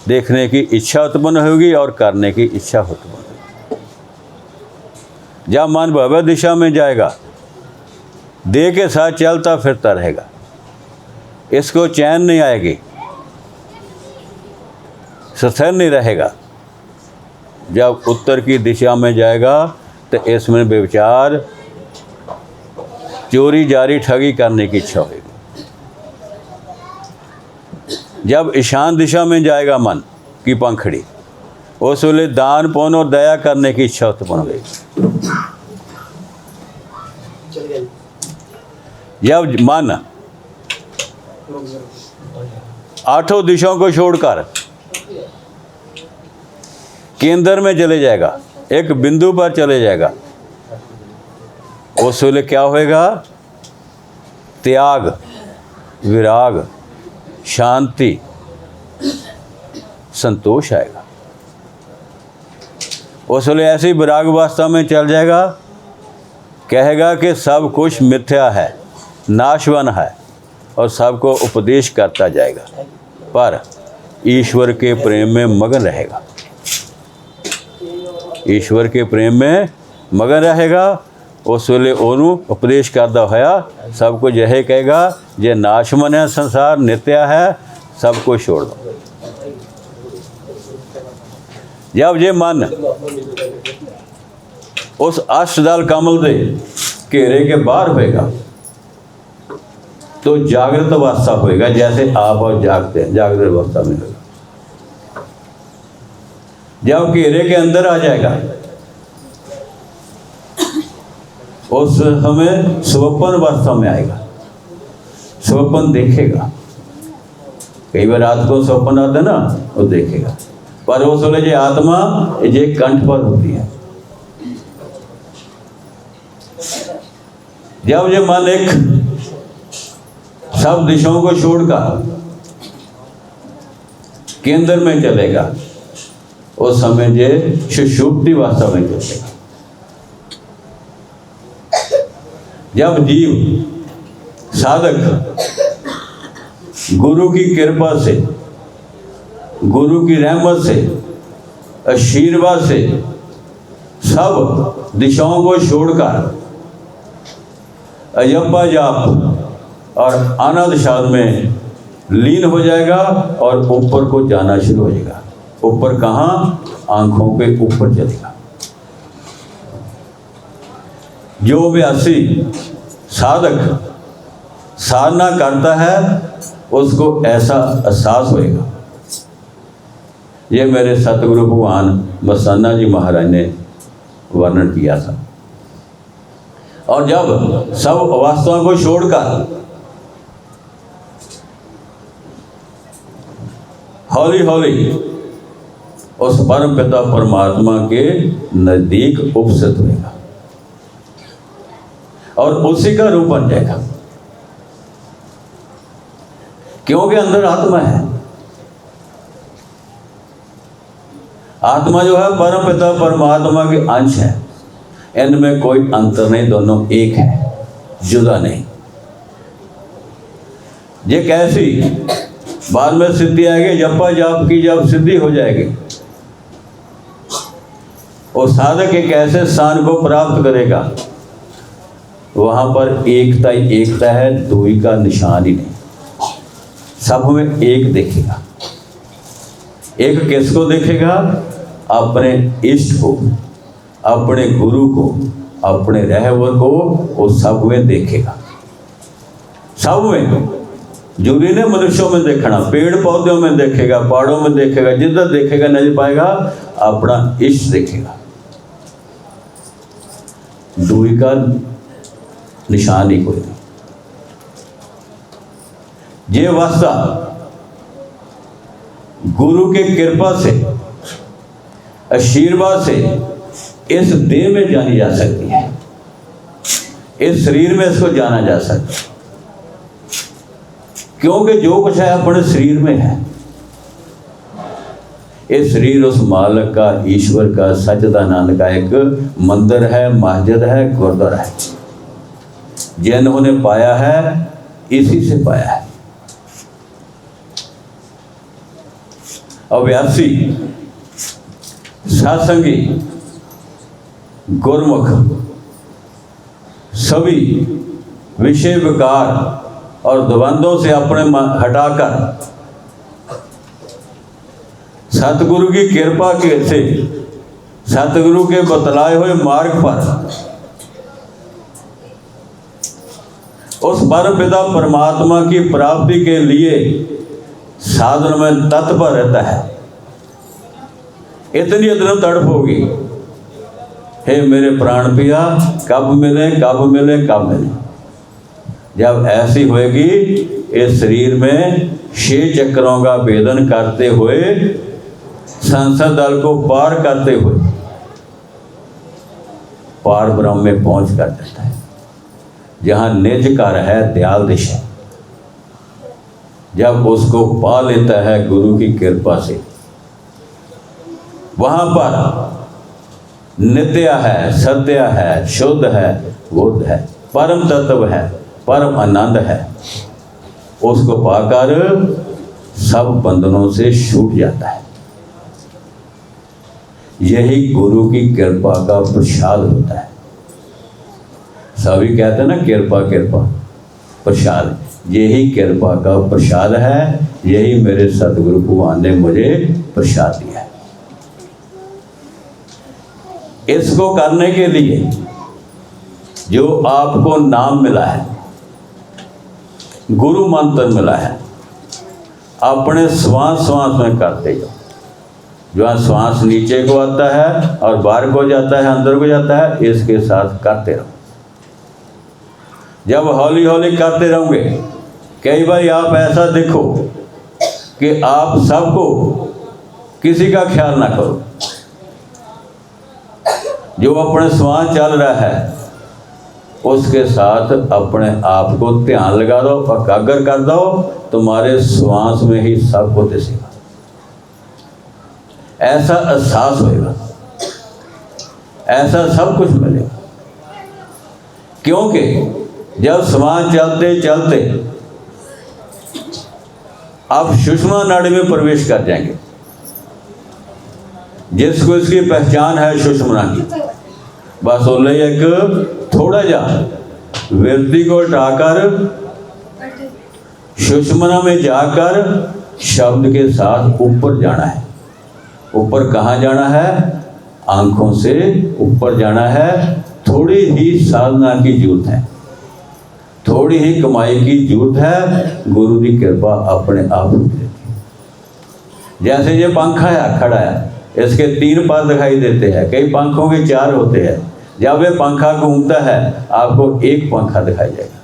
देखने की इच्छा उत्पन्न होगी और करने की इच्छा उत्पन्न होगी। जब मन भव्य दिशा में जाएगा, देह के साथ चलता फिरता रहेगा, इसको चैन नहीं आएगी, स्थिर नहीं रहेगा। जब उत्तर की दिशा में जाएगा तो इसमें व्यभिचार, चोरी जारी, ठगी करने की इच्छा होगी। जब ईशान दिशा में जाएगा मन की पंखड़ी, उस वेले दान, पुण्य और दया करने की इच्छा उत्पन्न होगी। जब मन आठों दिशाओं को छोड़कर केंद्र में चले जाएगा, एक बिंदु पर चले जाएगा, उस वेले क्या होएगा? त्याग, विराग, शांति, संतोष आएगा। उस वेले ऐसी विराग अवस्था में चल जाएगा, कहेगा कि सब कुछ मिथ्या है, नाशवान है, और सबको उपदेश करता जाएगा, पर ईश्वर के प्रेम में मगन रहेगा। ईश्वर के प्रेम में मगन रहेगा। उस वेले ओनू उपदेश करता होया सब कुछ यह कहेगा जे नाशमन है, संसार नित्या है, सब कुछ छोड़ दो। जब ये मन उस अष्टदल कमल दे घेरे के बाहर होएगा, तो जागृत अवस्था होएगा, जैसे आप और जागते हैं, जागृत अवस्था में होगा। जब घेरे के अंदर आ जाएगा, उस समय स्वप्न अवस्था में आएगा, स्वप्न देखेगा। कई बार रात को स्वप्न आता है ना, वो देखेगा, पर उस वेले जो आत्मा ये कंठ पर होती है। जब ये मन एक सब दिशाओं को छोड़कर केंद्र में चलेगा, उस समय ये सुषुप्ति अवस्था में चलेगा। जब जीव साधक गुरु की कृपा से, गुरु की रहमत से, आशीर्वाद से सब दिशाओं को छोड़कर अयप्पा जाप और आनंद साध में लीन हो जाएगा और ऊपर को जाना शुरू हो जाएगा। ऊपर कहाँ? आंखों के ऊपर चलेगा। जो अभ्यासी साधक साधना करता है, उसको ऐसा एहसास होएगा। ये मेरे सतगुरु भगवान मस्ताना जी महाराज ने वर्णन किया था। और जब सब अवस्थाओं को छोड़कर हौली हौली उस परम पिता परमात्मा के नजदीक उपस्थित होगा और उसी का रूप बन जाएगा, क्योंकि अंदर आत्मा है। आत्मा जो है परम पिता परमात्मा के अंश है, इनमें कोई अंतर नहीं, दोनों एक है, जुदा नहीं। ये कैसी बाद में सिद्धि आएगी, जपा जाप की जब सिद्धि हो जाएगी, और साधक एक ऐसे स्थान को प्राप्त करेगा, वहां पर एकता ही एकता है, दूरी का निशान ही नहीं। सब में एक देखेगा। एक किसको देखेगा? अपने इष्ट को, अपने गुरु को, अपने रहवर को, वो सब में देखेगा। सब में, जरूरी ने मनुष्यों में देखना, पेड़ पौधों में देखेगा, पहाड़ों में देखेगा, जिधर देखेगा नहीं पाएगा, अपना इष्ट देखेगा। दूरी का निशान ही कोई नहीं। ये अवस्था गुरु के कृपा से, आशीर्वाद से इस देह में जानी जा सकती है, इस शरीर में इसको जाना जा सकता है, क्योंकि जो कुछ है अपने शरीर में है। ये शरीर उस मालक का, ईश्वर का, सच्चिदानंद का एक मंदिर है, मस्जिद है, गुरुद्वारा है। जिन्होंने पाया है इसी से पाया है। अभ्यासी, सत्संगी, गुरमुख सभी विषय विकार और द्वंद्वों से अपने मन हटाकर सतगुरु की कृपा के से, सतगुरु के बतलाए हुए मार्ग पर उस परम पिता परमात्मा की प्राप्ति के लिए साधन में तत्पर रहता है। इतनी इतना तड़प होगी, हे मेरे प्राण पिया कब मिले कब मिले कब मिले। जब ऐसी होएगी, इस शरीर में 6 चक्रों का भेदन करते हुए, संसार दल को पार करते हुए पार ब्रह्म में पहुंच कर जाता है, जहाँ निज घर है दयाल दिशा। जब उसको पा लेता है गुरु की कृपा से, वहाँ पर नित्य है, सत्य है, शुद्ध है, बुद्ध है, परम तत्व है, परम आनंद है। उसको पाकर सब बंधनों से छूट जाता है। यही गुरु की कृपा का प्रसाद होता है। सभी कहते हैं ना कृपा कृपा प्रसाद, यही कृपा का प्रसाद है। यही मेरे सतगुरु भगवान ने मुझे प्रसाद दिया है। इसको करने के लिए जो आपको नाम मिला है, गुरु मंत्र मिला है, अपने श्वास श्वास में करते जाओ। जो श्वास नीचे को आता है और बाहर को जाता है, अंदर को जाता है, इसके साथ करते रहो। जब हौली हौली करते रहोगे, कई बार आप ऐसा देखो कि आप सबको किसी का ख्याल ना करो। जो अपने श्वास चल रहा है उसके साथ अपने आप को ध्यान लगा दो, एकाग्र कर दो, तुम्हारे श्वास में ही सब कुछ दिखेगा। ऐसा एहसास होएगा, ऐसा सब कुछ मिलेगा। क्योंकि जब श्वास चलते चलते आप सुषमा नाड़ी में प्रवेश कर जाएंगे, जिसको इसकी पहचान है सुषमा की। बस ओले एक थोड़ा जा वृत्ति को हटाकर सुषमा में जाकर शब्द के साथ ऊपर जाना है। ऊपर कहाँ जाना है? आंखों से ऊपर जाना है। थोड़ी ही साधना की जरूरत है, थोड़ी ही कमाई की जरूरत है। गुरु की कृपा अपने आप होती है। जैसे ये पंखा है, खड़ा है, इसके 3 पर दिखाई देते हैं, कई पंखों के 4 होते हैं। जब ये पंखा घूमता है आपको एक पंखा दिखाई देगा।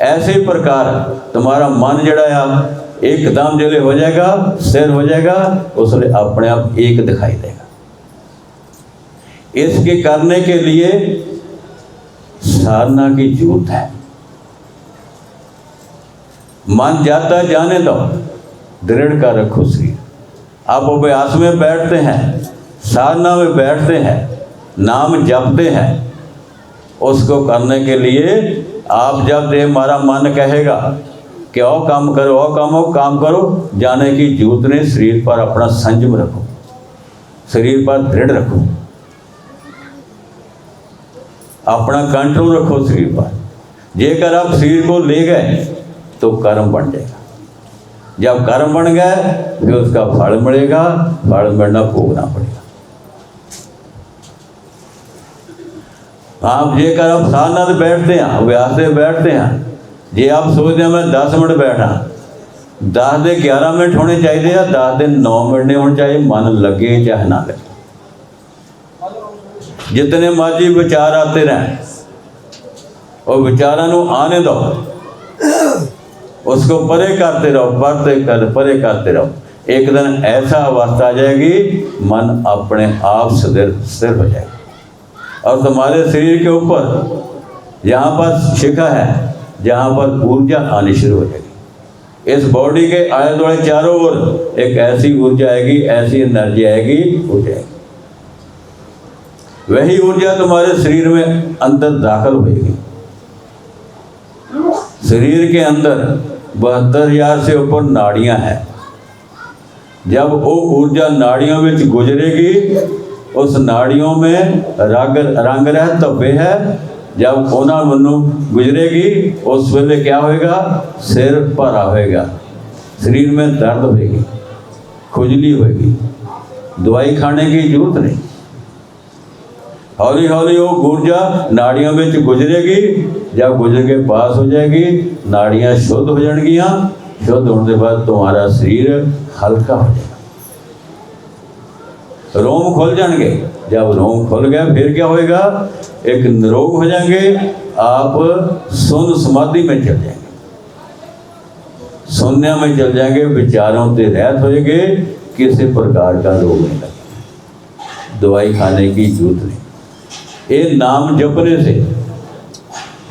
ऐसे प्रकार तुम्हारा मन जड़ा है एकदम जले हो जाएगा, स्थिर हो जाएगा, उसने अपने आप एक दिखाई देगा। इसके करने के लिए साधना की जरूरत है। मन जाता जाने दो, दृढ़ कर रखो शरीर। आप अभ्यास में बैठते हैं, साधना में बैठते हैं, नाम जपते हैं। उसको करने के लिए आप जब हमारा मन कहेगा कि आओ काम करो, आओ काम करो, जाने की जरूरत नहीं। शरीर पर अपना संयम रखो, शरीर पर दृढ़ रखो, अपना कंट्रोल रखो शरीर पर। जेकर आप शरीर को ले गए तो कर्म बन जाएगा। जब कर्म बन गए फिर उसका फल मिलेगा, फल मिलना भोगना पड़ेगा। आप जेकर आप साधना से बैठते हैं, अभ्यास से बैठते हैं, जे आप सोचते हैं मैं 10 मिनट बैठा, 10 से 11 मिनट होने चाहिए या 10 से 9 मिनट नहीं होने चाहिए। मन लगे चाहे ना लगे, जितने मर्जी विचार आते रहें और विचारों को आने दो, उसको परे करते रहो, परे करते रहो। एक दिन ऐसा अवस्था आ जाएगी, मन अपने आप स्थिर हो जाएगा। और तुम्हारे शरीर के ऊपर यहाँ पर शिखा है, जहाँ पर ऊर्जा आनी शुरू हो जाएगी। इस बॉडी के आले दुआले चारों ओर एक ऐसी ऊर्जा आएगी, ऐसी एनर्जी आएगी, हो जाएगी। वही ऊर्जा तुम्हारे शरीर में अंदर दाखिल होगी। शरीर के अंदर 72,000 से ऊपर नाड़ियां हैं। जब वो ऊर्जा नाड़ियों में गुजरेगी, उस नाड़ियों में रंग रह तब्बे है। जब उन्हें मनु गुजरेगी, उस वेले क्या होएगा? सिर भरा होएगा, शरीर में दर्द होएगी, खुजली होएगी, दवाई खाने की जरूरत नहीं। हौली हौली वो ऊर्जा नाड़ियों में गुजरेगी। जब गुजर के पास हो जाएगी, नाड़ियाँ शुद्ध हो जाएंगियाँ। शुद्ध होने के बाद तुम्हारा शरीर हल्का हो जाएगा, रोम खुल जाएंगे। जब रोम खुल गया, फिर क्या होएगा? एक निरोग हो जाएंगे। आप शून्य समाधि में चल जाएंगे, शून्य में चल जाएंगे, विचारों से रहित होएंगे, किसी प्रकार का रोग नहीं लगेगा, दवाई खाने की जरूरत नहीं। ये नाम जपने से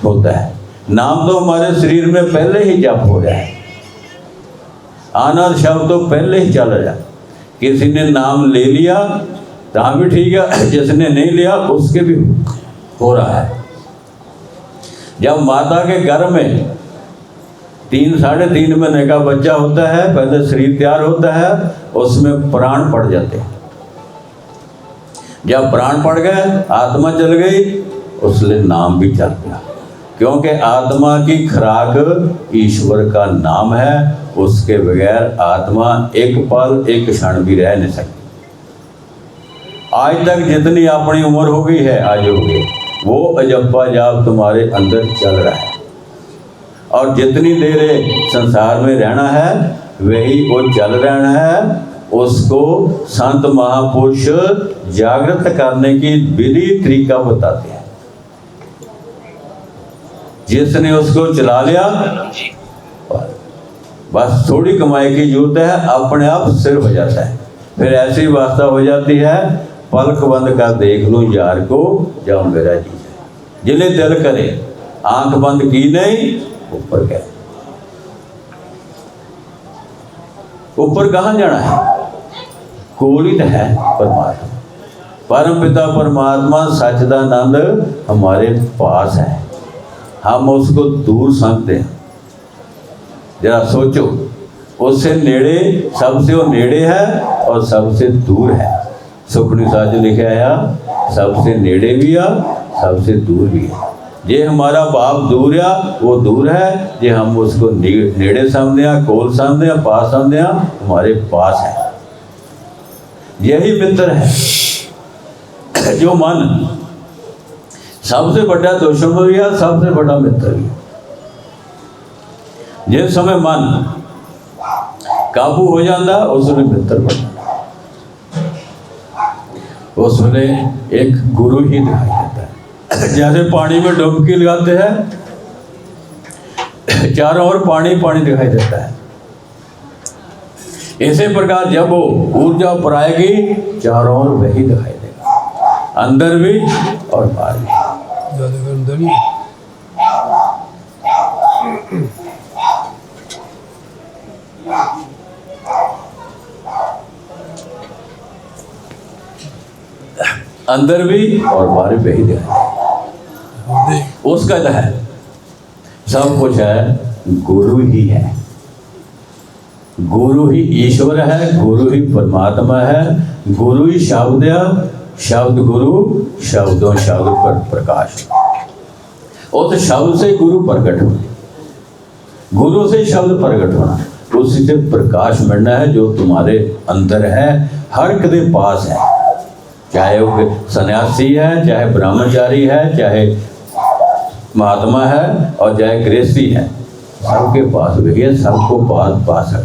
होता है। नाम तो हमारे शरीर में पहले ही जप हो रहा है, आनंद शब्द तो पहले ही चल रहा है। किसी ने नाम ले लिया तो भी ठीक है, जिसने नहीं लिया उसके भी हो रहा है। जब माता के गर्भ में 3 साढ़े 3 महीने का बच्चा होता है, पहले शरीर तैयार होता है, उसमें प्राण पड़ जाते हैं। जब प्राण पड़ गए, आत्मा चल गई, उसलिए नाम भी चल गया। क्योंकि आत्मा की खुराक ईश्वर का नाम है। उसके बगैर आत्मा एक पल एक क्षण भी रह नहीं सकती। आज तक जितनी अपनी उम्र हो गई है, आज हो गई, वो अजप्पा जाप तुम्हारे अंदर चल रहा है। और जितनी देर संसार में रहना है, वही वो चल रहना है। उसको संत महापुरुष जागृत करने की विधि तरीका बताते हैं। जिसने उसको चला लिया, बस थोड़ी कमाई की जरूरत है, अपने आप सिर हो जाता है। फिर ऐसी वास्ता हो जाती है, पलक बंद कर देख लूं यार को, जब मेरा जी जाए। जिले दिल करे, आंख बंद की नहीं, ऊपर गए। ऊपर कहाँ जाना है? कोलित है परमात्मा। परम पिता परमात्मा सच्चिदानंद हमारे पास है, हम उसको दूर समझते हैं। जरा सोचो, उससे नेड़े, सबसे वो नेड़े है और सबसे दूर है। सुखनी साज लिखा है, सबसे नेड़े भी है, सबसे दूर भी है। जे हमारा बाप दूर है, वो दूर है। जे हम उसको नेड़े समझते हैं, कोल समझते हैं, पास समझते हैं, हमारे पास है। यही मित्र है। जो मन सबसे बड़ा दुश्मन भी है, सबसे बड़ा मित्र भी है। जिस समय मन काबू हो जाता है, उसमें मित्र बनता है, उसमें एक गुरु ही दिखाई देता है। जैसे पानी में डुबकी लगाते हैं, चारों ओर पानी पानी दिखाई देता है। इसी प्रकार जब वो ऊर्जा ऊपर आएगी, चारों ओर वही दिखाई देगा, अंदर भी और बाहर भी। अंदर भी और बाहर भी वही दिखाई। उसका है, सब कुछ है, गुरु ही है। गुरु ही ईश्वर है, गुरु ही परमात्मा है, गुरु ही शब्द है। शब्द गुरु, शब्दों शब्द पर प्रकाश। उस शब्द से गुरु प्रकट होना, गुरु से शब्द प्रकट होना, उसी से प्रकाश मिलना है जो तुम्हारे अंदर है, हर के पास है। चाहे वो सन्यासी है, चाहे ब्रह्मचारी है, चाहे महात्मा है और चाहे गृहस्थी है, सबके पास भैया, सबको पास है।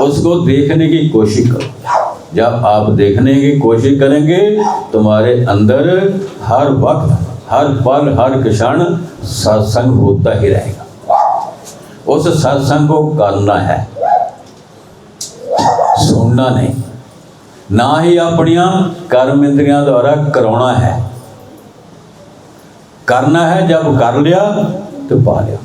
उसको देखने की कोशिश करो। जब आप देखने की कोशिश करेंगे, तुम्हारे अंदर हर वक्त, हर पल, हर क्षण सत्संग होता ही रहेगा। उस सत्संग को करना है, सुनना नहीं। ना ही अपनिया कर्म इंद्रियां द्वारा कराना है। करना है, जब कर लिया तो पा लिया।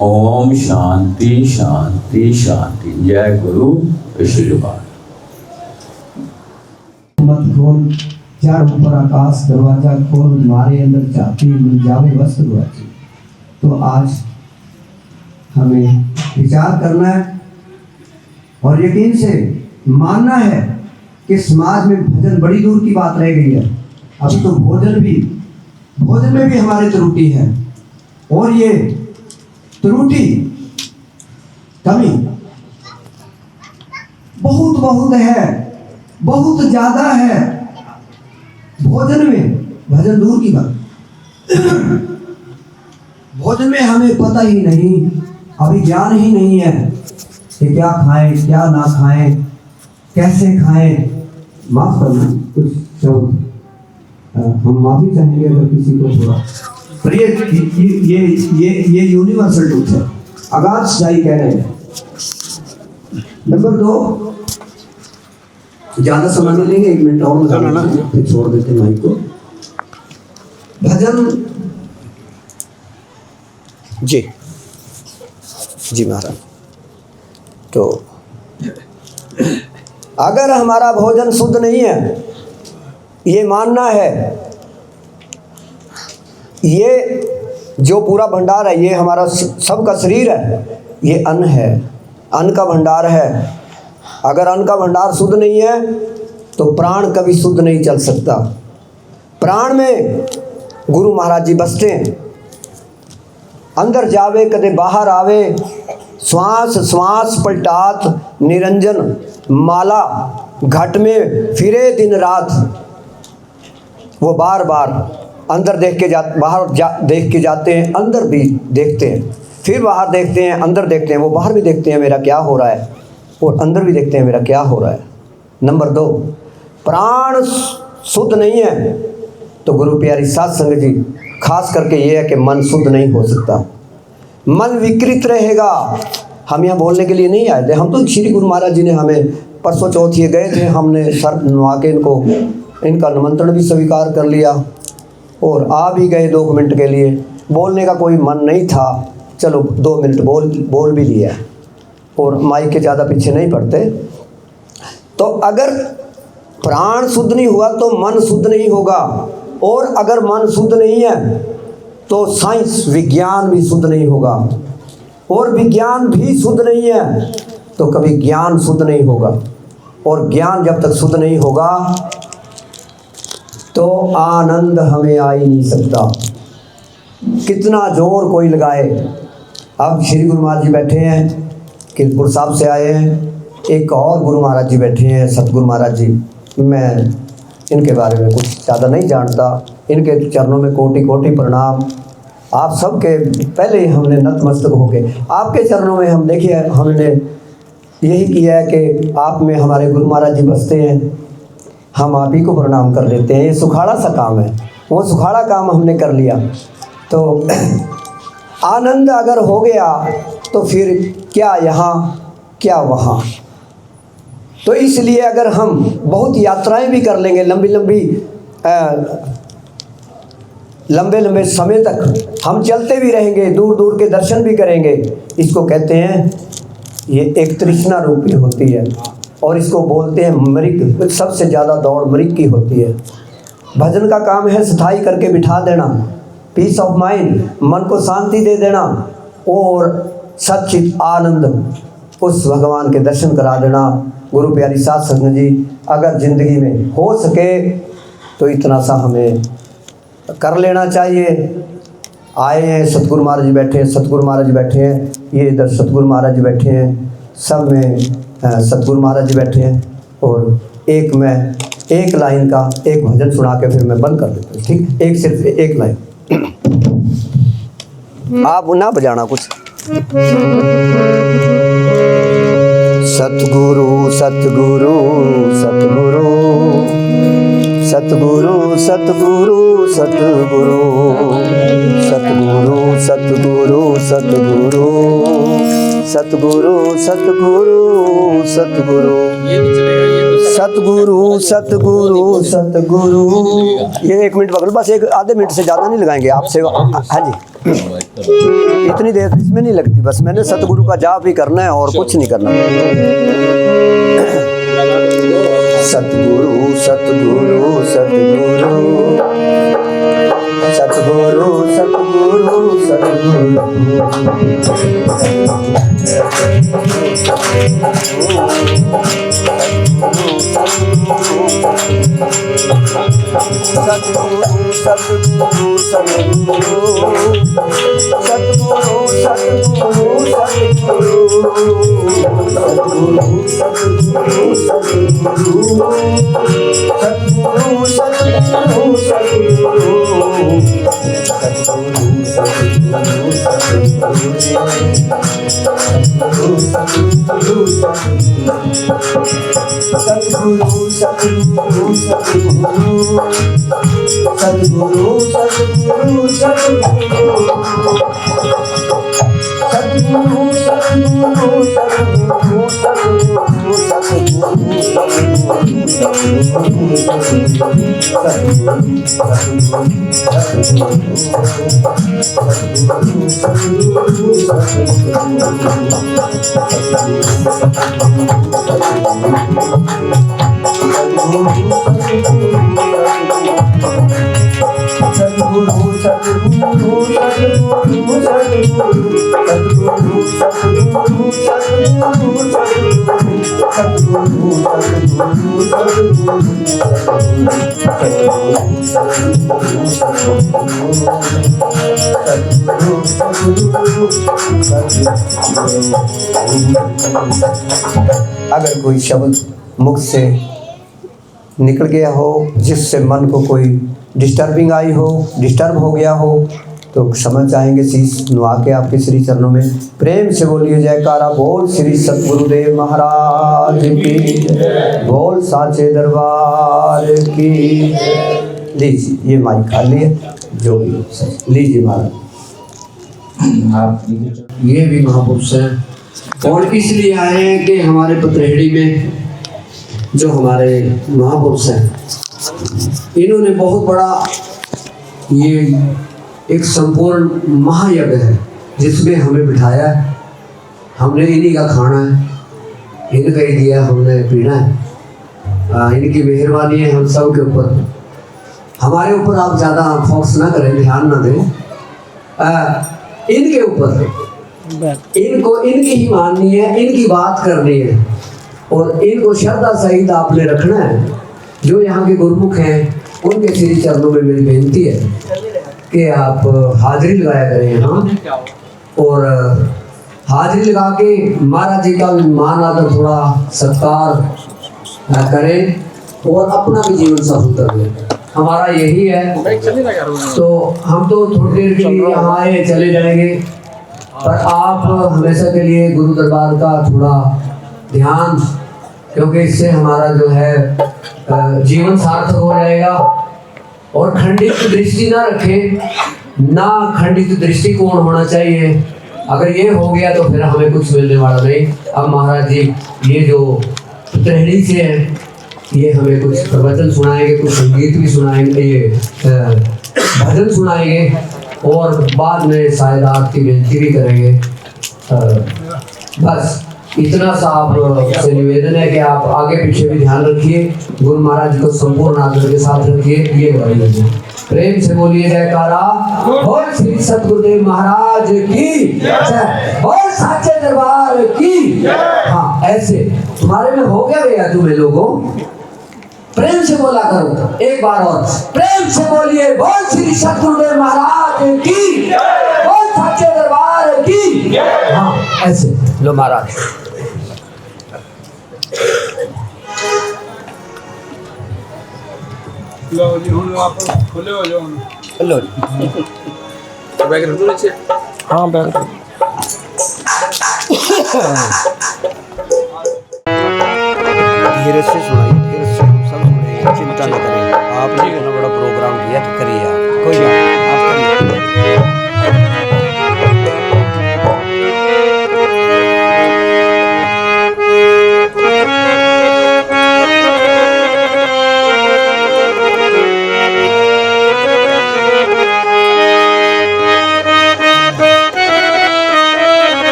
ओम शांति शांति शांति। जय गुरु विष्णुपाद। मत खोल चार ऊपर आकाश, दरवाजा खोल मारे अंदर चाहती मिल जावे वस्त्र वाची। तो आज हमें विचार करना है और यकीन से मानना है कि समाज में भजन बड़ी दूर की बात रह गई है। अभी तो भोजन में भी हमारी त्रुटि है, और ये त्रुटि कमी बहुत है, बहुत ज्यादा है। भोजन में, भजन दूर की बात, भोजन में हमें पता ही नहीं, अभी ज्ञान ही नहीं है कि क्या खाएं क्या ना खाएं, कैसे खाएं। माफ करना कुछ शब्द हम माफी चाहेंगे अगर किसी को थोड़ा, पर ये यूनिवर्सल ट्रूथ है, अगाध सच्चाई कह रहे हैं। नंबर 2, ज्यादा समय नहीं लेंगे, 1 मिनट और लगा फिर छोड़ देते माइक को। भजन जी महाराज। तो अगर हमारा भोजन शुद्ध नहीं है, ये मानना है, ये जो पूरा भंडार है, ये हमारा सबका शरीर है, ये अन्न है, अन्न का भंडार है। अगर अन्न का भंडार शुद्ध नहीं है तो प्राण कभी शुद्ध नहीं चल सकता। प्राण में गुरु महाराज जी बसते हैं, अंदर जावे कदे बाहर आवे, श्वास श्वास पलटात निरंजन माला, घट में फिरे दिन रात। वो बार बार अंदर देख के देख के जाते हैं, अंदर भी देखते हैं, फिर बाहर देखते हैं, अंदर देखते हैं। वो बाहर भी देखते हैं मेरा क्या हो रहा है, और अंदर भी देखते हैं मेरा क्या हो रहा है। नंबर 2, प्राण शुद्ध नहीं है तो गुरु प्यारी साध संगत जी, खास करके ये है कि मन शुद्ध नहीं हो सकता, मन विकृत रहेगा। हम यहाँ बोलने के लिए नहीं आए थे, हम तो श्री गुरु महाराज जी ने हमें परसों चौथ गए थे, हमने सर नवा के इनका निमंत्रण भी स्वीकार कर लिया और आ भी गए 2 मिनट के लिए। बोलने का कोई मन नहीं था, चलो 2 मिनट बोल भी लिया, और माइक के ज़्यादा पीछे नहीं पड़ते। तो अगर प्राण शुद्ध नहीं हुआ तो मन शुद्ध नहीं होगा, और अगर मन शुद्ध नहीं है तो साइंस विज्ञान भी शुद्ध नहीं होगा, और विज्ञान भी शुद्ध नहीं है तो कभी ज्ञान शुद्ध नहीं होगा, और ज्ञान जब तक शुद्ध नहीं होगा तो आनंद हमें आ ही नहीं सकता, कितना जोर कोई लगाए। अब श्री गुरु महाराज जी बैठे हैं, कीर्तपुर साहब से आए हैं, एक और गुरु महाराज जी बैठे हैं, सतगुरु महाराज जी। मैं इनके बारे में कुछ ज़्यादा नहीं जानता, इनके चरणों में कोटि कोटि प्रणाम। आप सबके पहले ही हमने नतमस्तक हो गए आपके चरणों में। हम देखिए, हमने यही किया है कि आप में हमारे गुरु महाराज जी बसते हैं, हम आप ही को प्रणाम कर लेते हैं। ये सुखाड़ा सा काम है, वो सुखाड़ा काम हमने कर लिया। तो आनंद अगर हो गया तो फिर क्या यहाँ क्या वहाँ। तो इसलिए अगर हम बहुत यात्राएं भी कर लेंगे, लंबे लंबे समय तक हम चलते भी रहेंगे, दूर दूर के दर्शन भी करेंगे, इसको कहते हैं, ये एक तृष्णा रूपी होती है, और इसको बोलते हैं मृग। सबसे ज़्यादा दौड़ मृग की होती है। भजन का काम है स्थायी करके बिठा देना, पीस ऑफ माइंड, मन को शांति दे देना, और सच्चित आनंद उस भगवान के दर्शन करा देना। गुरु प्यारी साध संगत जी, अगर ज़िंदगी में हो सके तो इतना सा हमें कर लेना चाहिए। आए हैं, सतगुरु महाराज जी बैठे हैं, सतगुरु महाराज जी बैठे हैं, ये इधर सतगुरु महाराज जी बैठे हैं, सब में सतगुरु महाराज जी बैठे हैं। और एक लाइन का एक भजन सुना के फिर मैं बंद कर देता हूँ, ठीक? सिर्फ एक लाइन आप ना बजाना कुछ। सतगुरु सतगुरु सतगुरु सतगुरु सतगुरु सतगुरु सतगुरु सतगुरु सतगुरु सतगुरु सतगुरु सतगुरु सतगुरु सतगुरु सतगुरु। ये 1 मिनट पकड़ो बस, एक आधे मिनट से ज़्यादा नहीं लगाएंगे आपसे। हाँ जी, इतनी देर इसमें नहीं लगती, बस मैंने सतगुरु का जाप ही करना है और कुछ नहीं करना। सतगुरु सतगुरु सतगुरु सतगुरु सतगुरु अगर कोई शब्द मुख से निकल गया हो जिससे मन को कोई डिस्टर्बिंग आई हो, डिस्टर्ब हो गया हो, तो समझ जाएंगे शीश नुआ के आपके श्री चरणों में प्रेम से बोलिए जयकारा। बोल श्री सतगुरुदेव महाराज की, बोल साचे दरबार की। लीजिए ये माइक खाली है, जो भी लीजिए महाराज। ये भी महापुरुष हैं और इसलिए आए हैं कि हमारे पतरेहड़ी में जो हमारे महापुरुष हैं, इन्होंने बहुत बड़ा ये एक संपूर्ण महायज्ञ है जिसमें हमें बिठाया है। हमने इन्हीं का खाना है, इनका ही दिया हमने पीना है। इनकी मेहरबानी है हम सब के ऊपर। हमारे ऊपर आप ज़्यादा फोकस ना करें, ध्यान ना दें, इनके ऊपर। इनको इनकी ही माननी है, इनकी बात करनी है और इनको श्रद्धा सहित आपने रखना है। जो यहाँ के गुरुमुख हैं उनके श्री चरणों में मेरी बेनती है कि आप हाजिरी लगाया करें यहाँ, और हाजिरी लगा के महाराज जी का मान आदर थोड़ा सत्कार करें और अपना भी जीवन सफल करें। हमारा यही है। तो हम तो थोड़ी देर के लिए यहाँ आए, चले जाएंगे, पर आप हमेशा के लिए गुरु दरबार का थोड़ा ध्यान, क्योंकि इससे हमारा जो है जीवन सार्थक हो जाएगा। और खंडित दृष्टि ना रखें, ना खंडित दृष्टिकोण होना चाहिए। अगर ये हो गया तो फिर हमें कुछ मिलने वाला नहीं। अब महाराज जी ये जो पतरेहड़ी से है, ये हमें कुछ प्रवचन सुनाएंगे, कुछ संगीत भी सुनाएंगे, ये भजन सुनाएंगे और बाद में शायद आपकी बेनती भी करेंगे। बस इतना सा आप से निवेदन है कि आप आगे पीछे भी ध्यान रखिए, गुरु महाराज को संपूर्ण आदर के साथ रखिए। ये गवाही प्रेम से बोलिए जयकारा। बोल श्री सतगुरुदेव महाराज की जय, बोल साचे दरबार की। हाँ, ऐसे तुम्हारे में हो गया तुम्हें लोगों, प्रेम से बोला करो। एक बार और प्रेम से बोलिए, बोल श्री सतगुरुदेव महाराज की, बोल साचे दरबार की। हाँ, ऐसे लो महाराज। लो जी, हुण आप खुले हो जाओ। लो बैग रख दो नीचे। हाँ बैग धीरे से सुनाइए, धीरे से हम सब सुनेंगे, चिंता न करें आप।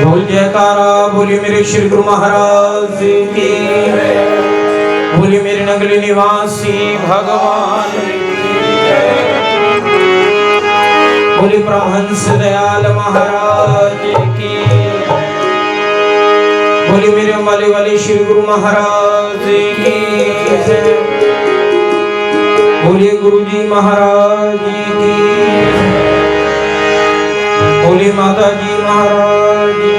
बोल जयकारा, बोली मेरे श्री गुरु महाराज की, बोली मेरे नगरी निवासी भगवान की, बोली परमहंस दयाल महाराज की, बोली मेरे अम्बाले वाले श्री गुरु महाराज की, बोलिए गुरु जी महाराज की, बोली माता जी महाराज की।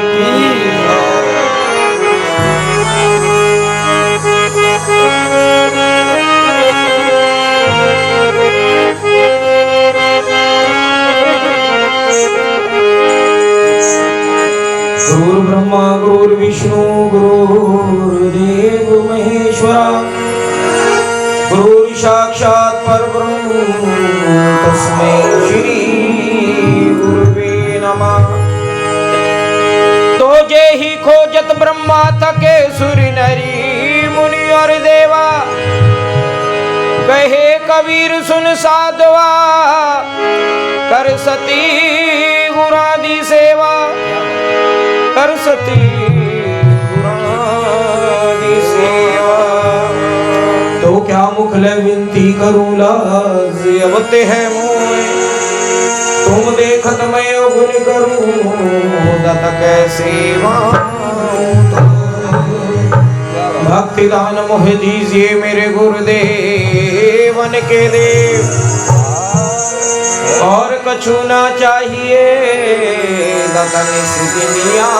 गुरु ब्रह्मा गुरु विष्णु गुरुदेव महेश्वरा, गुरु साक्षात परब्रह्म तस्मै श्री गुरुवे नमः। तो जे ही खोजत ब्रह्मा तके सुर नरी मुनि और देवा, कहे कबीर सुन साधवा, कर सती गुरादि सेवा, कर सती गुरादि सेवा। तो क्या मुख ले विनती करूं लाज अबते है मोए, तुम देखत मैं गुण करूं दत कैसे भक्ति दान मोह दीजिए मेरे गुरुदेवन के देव, और कछु ना चाहिए दतन सिद्धिया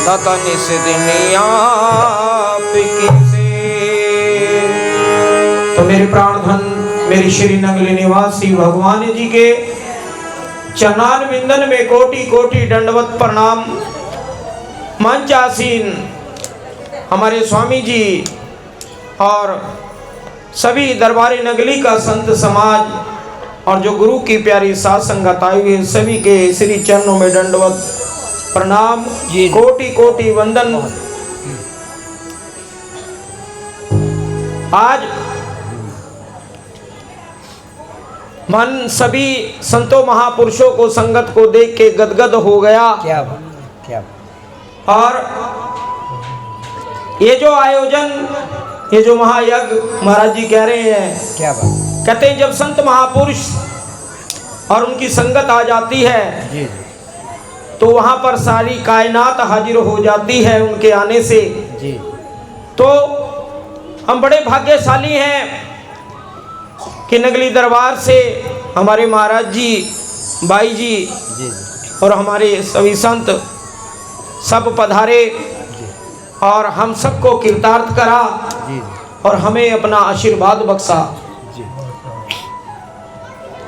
दतन सिद्धिया तो मेरे प्राण धन मेरी श्री नगली निवासी भगवान जी के चरणान विंदन में कोटि कोटि दंडवत प्रणाम। मंच आसीन हमारे स्वामी जी और सभी दरबारी नगली का संत समाज और जो गुरु की प्यारी साथ संगत आई हुई है, सभी के श्री चरणों में दंडवत प्रणाम, कोटि कोटि वंदन। आज मन सभी संतों महापुरुषों को संगत को देख के गदगद हो गया। क्या और ये जो आयोजन, ये जो महायज्ञ महाराज जी कह रहे हैं, क्या बात कहते हैं, जब संत महापुरुष और उनकी संगत आ जाती है जी, तो वहां पर सारी कायनात हाजिर हो जाती है उनके आने से जी। तो हम बड़े भाग्यशाली हैं कि नगली दरबार से हमारे महाराज जी, बाई जी और हमारे सभी संत सब पधारे और हम सबको कृतार्थ करा और हमें अपना आशीर्वाद बख्शा।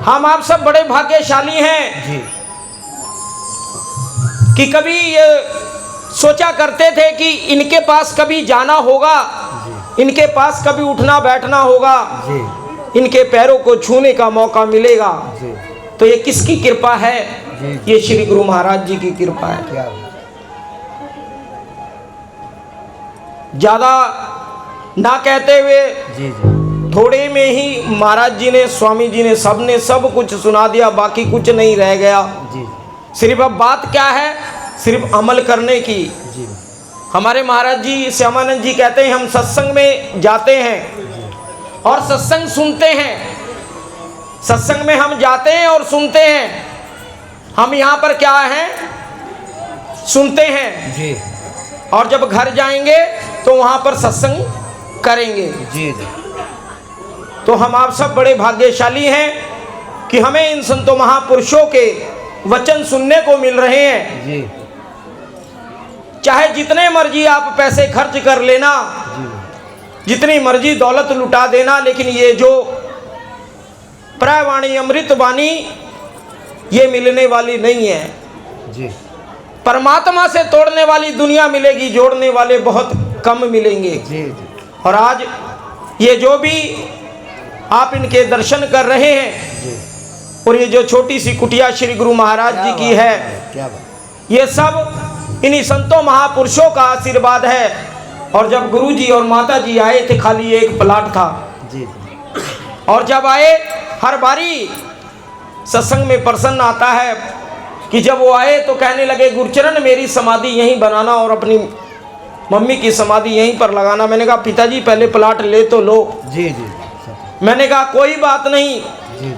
हम आप सब बड़े भाग्यशाली हैं कि कभी ये सोचा करते थे कि इनके पास कभी जाना होगा, इनके पास कभी उठना बैठना होगा, इनके पैरों को छूने का मौका मिलेगा। तो ये किसकी कृपा है? ये श्री गुरु महाराज जी की कृपा है। ज्यादा ना कहते हुए थोड़े में ही महाराज जी ने, स्वामी जी ने, सबने सब कुछ सुना दिया, बाकी कुछ नहीं रह गया। सिर्फ अब बात क्या है? सिर्फ अमल करने की। हमारे महाराज जी श्यामानंद जी कहते हैं, हम सत्संग में जाते हैं और सत्संग सुनते हैं। सत्संग में हम जाते हैं और सुनते हैं। हम यहाँ पर क्या हैं? सुनते हैं जी। और जब घर जाएंगे तो वहाँ पर सत्संग करेंगे जी। तो हम आप सब बड़े भाग्यशाली हैं कि हमें इन संतों महापुरुषों के वचन सुनने को मिल रहे हैं जी। चाहे जितने मर्जी आप पैसे खर्च कर लेना, जितनी मर्जी दौलत लुटा देना, लेकिन ये जो प्रायवाणी अमृत वाणी ये मिलने वाली नहीं है जी। परमात्मा से तोड़ने वाली दुनिया मिलेगी, जोड़ने वाले बहुत कम मिलेंगे जी। और आज ये जो भी आप इनके दर्शन कर रहे हैं जी, और ये जो छोटी सी कुटिया श्री गुरु महाराज जी की है, क्या बात, ये सब इन्हीं संतों महापुरुषों का आशीर्वाद है। और जब गुरु जी और माता जी आए थे, खाली एक प्लाट था जी। और जब आए, हर बारी सत्संग में प्रसन्न आता है कि जब वो आए तो कहने लगे गुरुचरण मेरी समाधि यहीं बनाना और अपनी मम्मी की समाधि यहीं पर लगाना। मैंने कहा पिताजी पहले प्लाट ले तो लो। जी जी मैंने कहा कोई बात नहीं,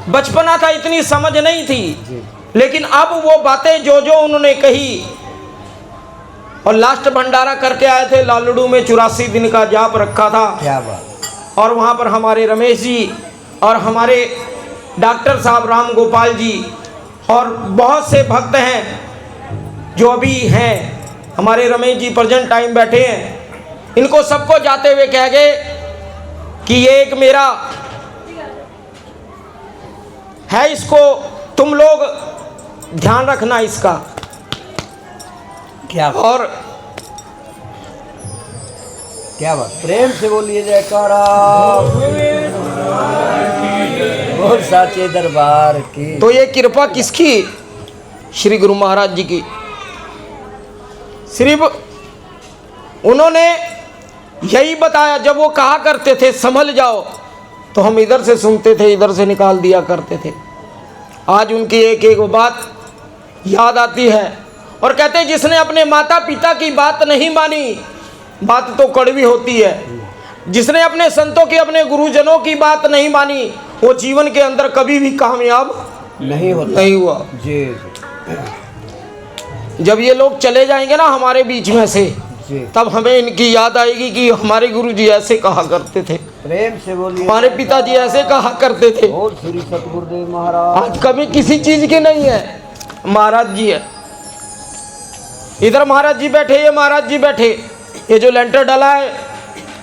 बचपना था, इतनी समझ नहीं थी, लेकिन अब वो बातें जो जो उन्होंने कही। और लास्ट भंडारा करके आए थे लालड़ू में, 84 दिन का जाप रखा था। क्या बात। और वहाँ पर हमारे रमेश जी और हमारे डॉक्टर साहब राम गोपाल जी और बहुत से भक्त हैं जो अभी हैं। हमारे रमेश जी प्रेजेंट टाइम बैठे हैं। इनको सबको जाते हुए कह गए कि ये एक मेरा है, इसको तुम लोग ध्यान रखना इसका। क्या बात। और क्या बात। प्रेम से बोलिए जयकारा बोल साचे दरबार की। तो ये कृपा किसकी? श्री गुरु महाराज जी की। सिर्फ उन्होंने यही बताया। जब वो कहा करते थे संभल जाओ, तो हम इधर से सुनते थे, इधर से निकाल दिया करते थे। आज उनकी एक एक बात याद आती है और कहते हैं जिसने अपने माता पिता की बात नहीं मानी, बात तो कड़वी होती है। जिसने अपने संतों की, अपने गुरुजनों की बात नहीं मानी, वो जीवन के अंदर कभी भी कामयाब नहीं हुआ। जी जब ये लोग चले जाएंगे ना हमारे बीच में से, जी। तब हमें इनकी याद आएगी कि हमारे गुरु जी ऐसे कहा करते थे, प्रेम से बोलिए। हमारे पिताजी ऐसे कहा करते थे। और श्री सतगुरुदेव महाराज। आज कभी किसी चीज की नहीं है, महाराज जी है। इधर महाराज जी बैठे, ये महाराज जी बैठे। ये जो लेंटर डला है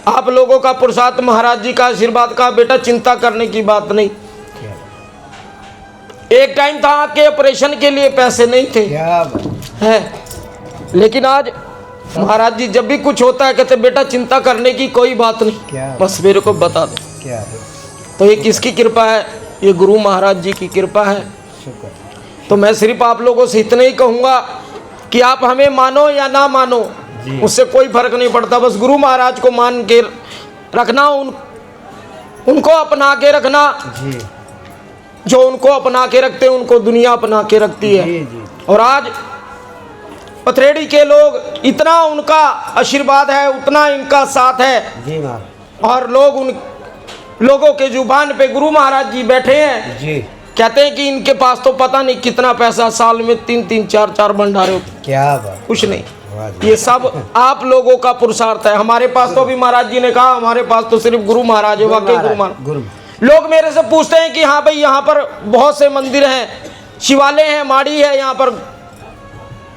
आप लोगों का प्रसाद, महाराज जी का आशीर्वाद का। बेटा चिंता करने की बात नहीं। एक टाइम था आपके ऑपरेशन के लिए पैसे नहीं थे, क्या बात। है, लेकिन आज महाराज जी जब भी कुछ होता है कहते बेटा चिंता करने की कोई बात नहीं, क्या? बस मेरे को बता दो। क्या। तो ये किसकी कृपा है? ये गुरु महाराज जी की कृपा है। शुक्र। तो मैं सिर्फ आप लोगों से इतना ही कहूँगा कि आप हमें मानो या ना मानो, उससे कोई फर्क नहीं पड़ता। बस गुरु महाराज को मान के रखना, उनको अपना के रखना। जी। जो उनको अपना के रखते हैं उनको दुनिया अपना के रखती है। जी, जी। और आज पथरेड़ी के लोग, इतना उनका आशीर्वाद है, उतना इनका साथ है। जी महाराज। और लोग उन लोगों के जुबान पे गुरु महाराज जी बैठे हैं। जी। कहते हैं कि इनके पास तो पता नहीं कितना पैसा, साल में 3-3 4-4 भंडारे होते। क्या बात। कुछ नहीं, ये सब आप लोगों का पुरुषार्थ है। हमारे पास तो अभी महाराज जी ने कहा हमारे पास तो सिर्फ गुरु महाराज है, वाकई गुरु महाराज। लोग मेरे से पूछते हैं कि हाँ भाई यहाँ पर बहुत से मंदिर हैं, शिवालय हैं, माड़ी है, यहाँ पर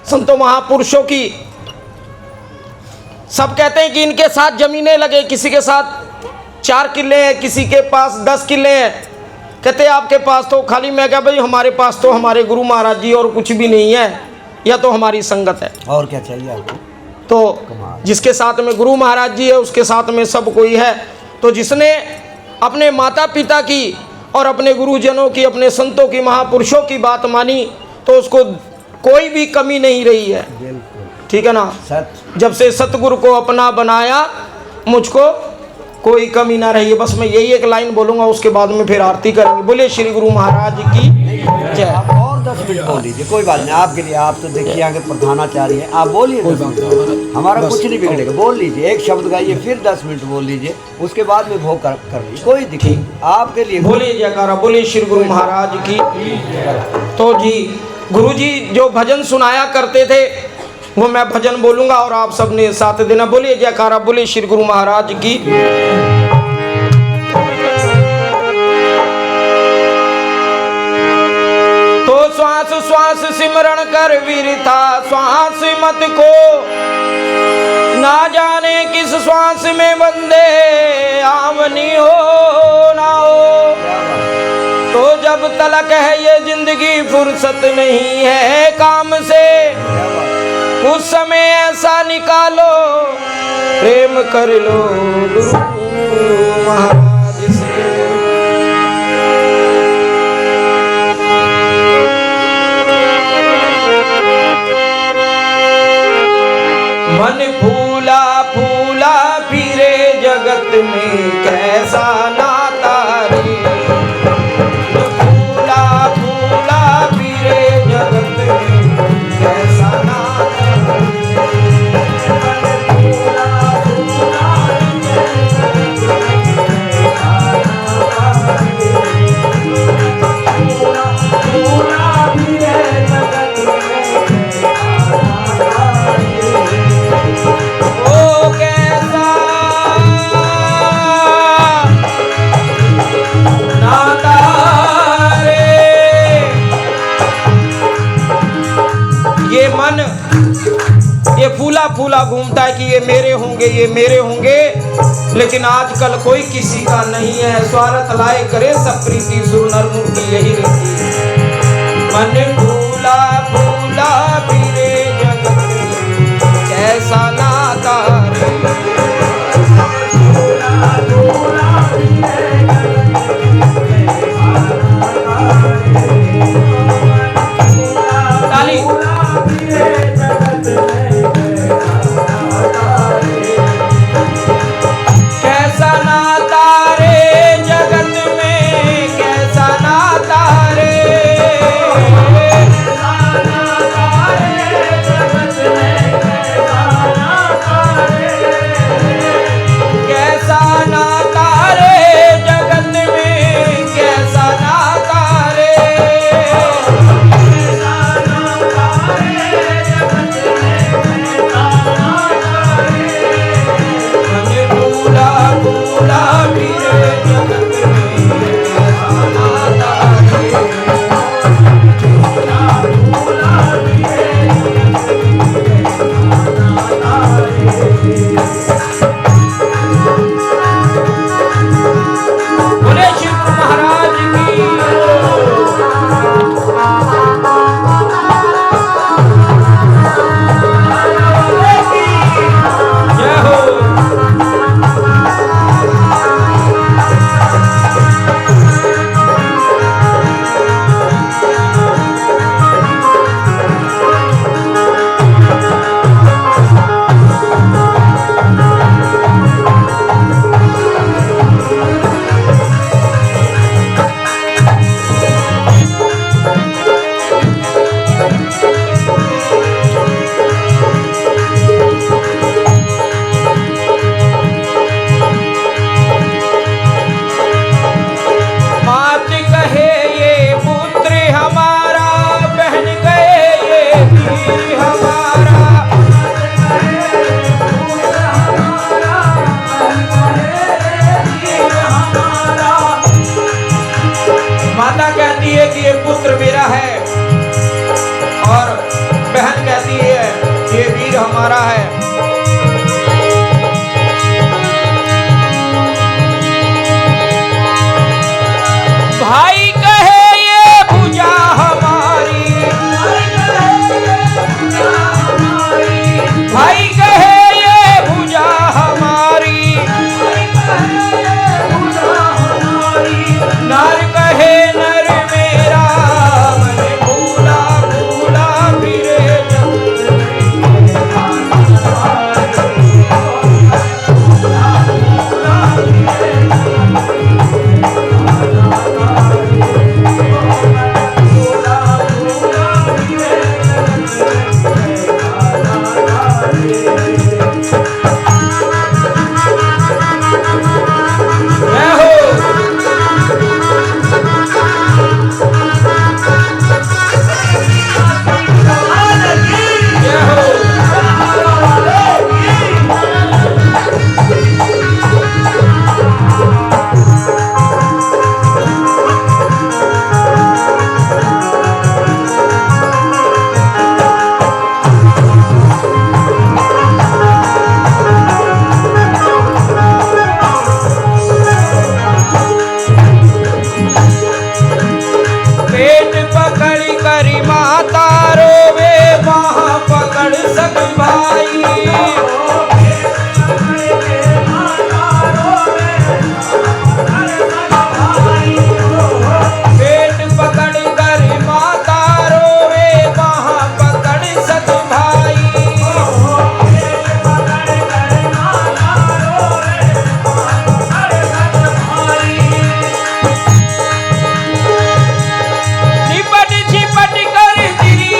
संतों महापुरुषों की। सब कहते हैं कि इनके साथ जमीनें लगे, किसी के साथ 4 किले हैं, किसी के पास 10 किले हैं। कहते हैं आपके पास तो खाली। मैं क्या भाई हमारे पास तो हमारे गुरु महाराज जी और कुछ भी नहीं है, या तो हमारी संगत है। और क्या चाहिए आपको? तो जिसके साथ में गुरु महाराज जी है उसके साथ में सब कोई है। तो जिसने अपने माता पिता की और अपने गुरुजनों की, अपने संतों की, महापुरुषों की बात मानी, तो उसको कोई भी कमी नहीं रही है। ठीक है ना? सच। जब से सतगुरु को अपना बनाया मुझको कोई कमी ना रही है। बस मैं यही एक लाइन बोलूँगा, उसके बाद में फिर आरती करेंगे। बोलिए श्री गुरु महाराज की जय। आप और 10 मिनट बोल लीजिए, कोई बात नहीं आपके लिए। आप तो देखिए आगे प्रधानाचार्य हैं, आप बोलिए। हमारा कुछ नहीं बिगड़ेगा, बोल लीजिए। एक शब्द गाइए, फिर 10 मिनट बोल लीजिए, उसके बाद में भोग कर लीजिए, कोई दिक्कत नहीं आपके लिए। बोलिए जयकारा, बोलिए श्री गुरु महाराज की। तो जी गुरु जी जो भजन सुनाया करते थे वो मैं भजन बोलूँगा और आप सबने साथ देना। बोलिए जयकारा, बोलिए श्री गुरु महाराज की। तो श्वास श्वास सिमरण कर वीरता श्वास मत को, ना जाने किस श्वास में बंदे आमनी हो ना हो। तो जब तलक है ये जिंदगी फुर्सत नहीं है काम से, उस समय ऐसा निकालो प्रेम कर लो गुरु महाराज से। मन फूला फूला फिरे जगत में कैसा नाता रे। फूला फूला ये मन ये फूला फूला घूमता है कि ये मेरे होंगे, ये मेरे होंगे, लेकिन आजकल कोई किसी का नहीं है। स्वार्थ लाए करे सब प्रीति, सुर नर मुख की यही रीति। मन फूला फूला फिरे जगत में, कैसा नाता रे। ताली। कैसा नाता रे जगत में, कैसा नाता रे। कैसा नाता रे जगत में, कैसा नाता रे। मन भूला भूला फिरे जगत में, कैसा नाता रे। बोले शिव महाराज की। जय हो। मात कहे ये पुत्र हमारा, बहन कहे ये वीर हमारा। माता कहती है कि ये पुत्र मेरा है, और बहन कहती है ये वीर हमारा है। भाई कहे ये भुजा हमारी, भाई कहे ये भुजा हमारी। नर कहे नर मेरा, मन भूला भूला फिरे जगत में हो। जय हो। पेट पकड़ करी माता रोवे, बाह पकड़ सब भाई। पेट पकड़ कर माता रोवे, बाह पकड़ सब भाई। झिपट झिपट कर तेरी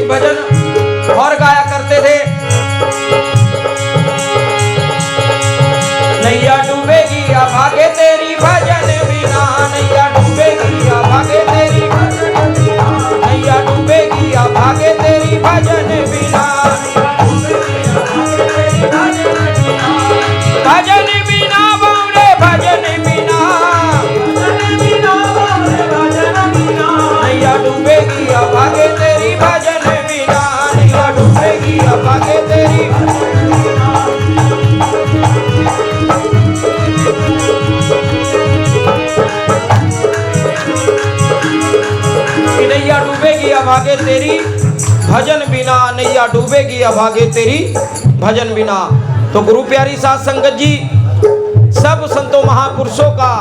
एक भजन और गाया करते थे। नैया डूबेगी या भागे तेरी भजन बिना, नैया डूबेगी या भागे तेरी भजन बिना, नैया डूबेगी या भागे तेरी भजन बिना, भजन बिना बावरे भजन बिना, नैया डूबेगी या भागे तेरी भजन बिना, नैया डूबेगी या भागे तेरी नैया डूबेगी या भागे तेरी भजन बिना, नैया डूबेगी या भागे तेरी भजन बिना। तो गुरु प्यारी साध संगत जी, सब संतों महापुरुषों का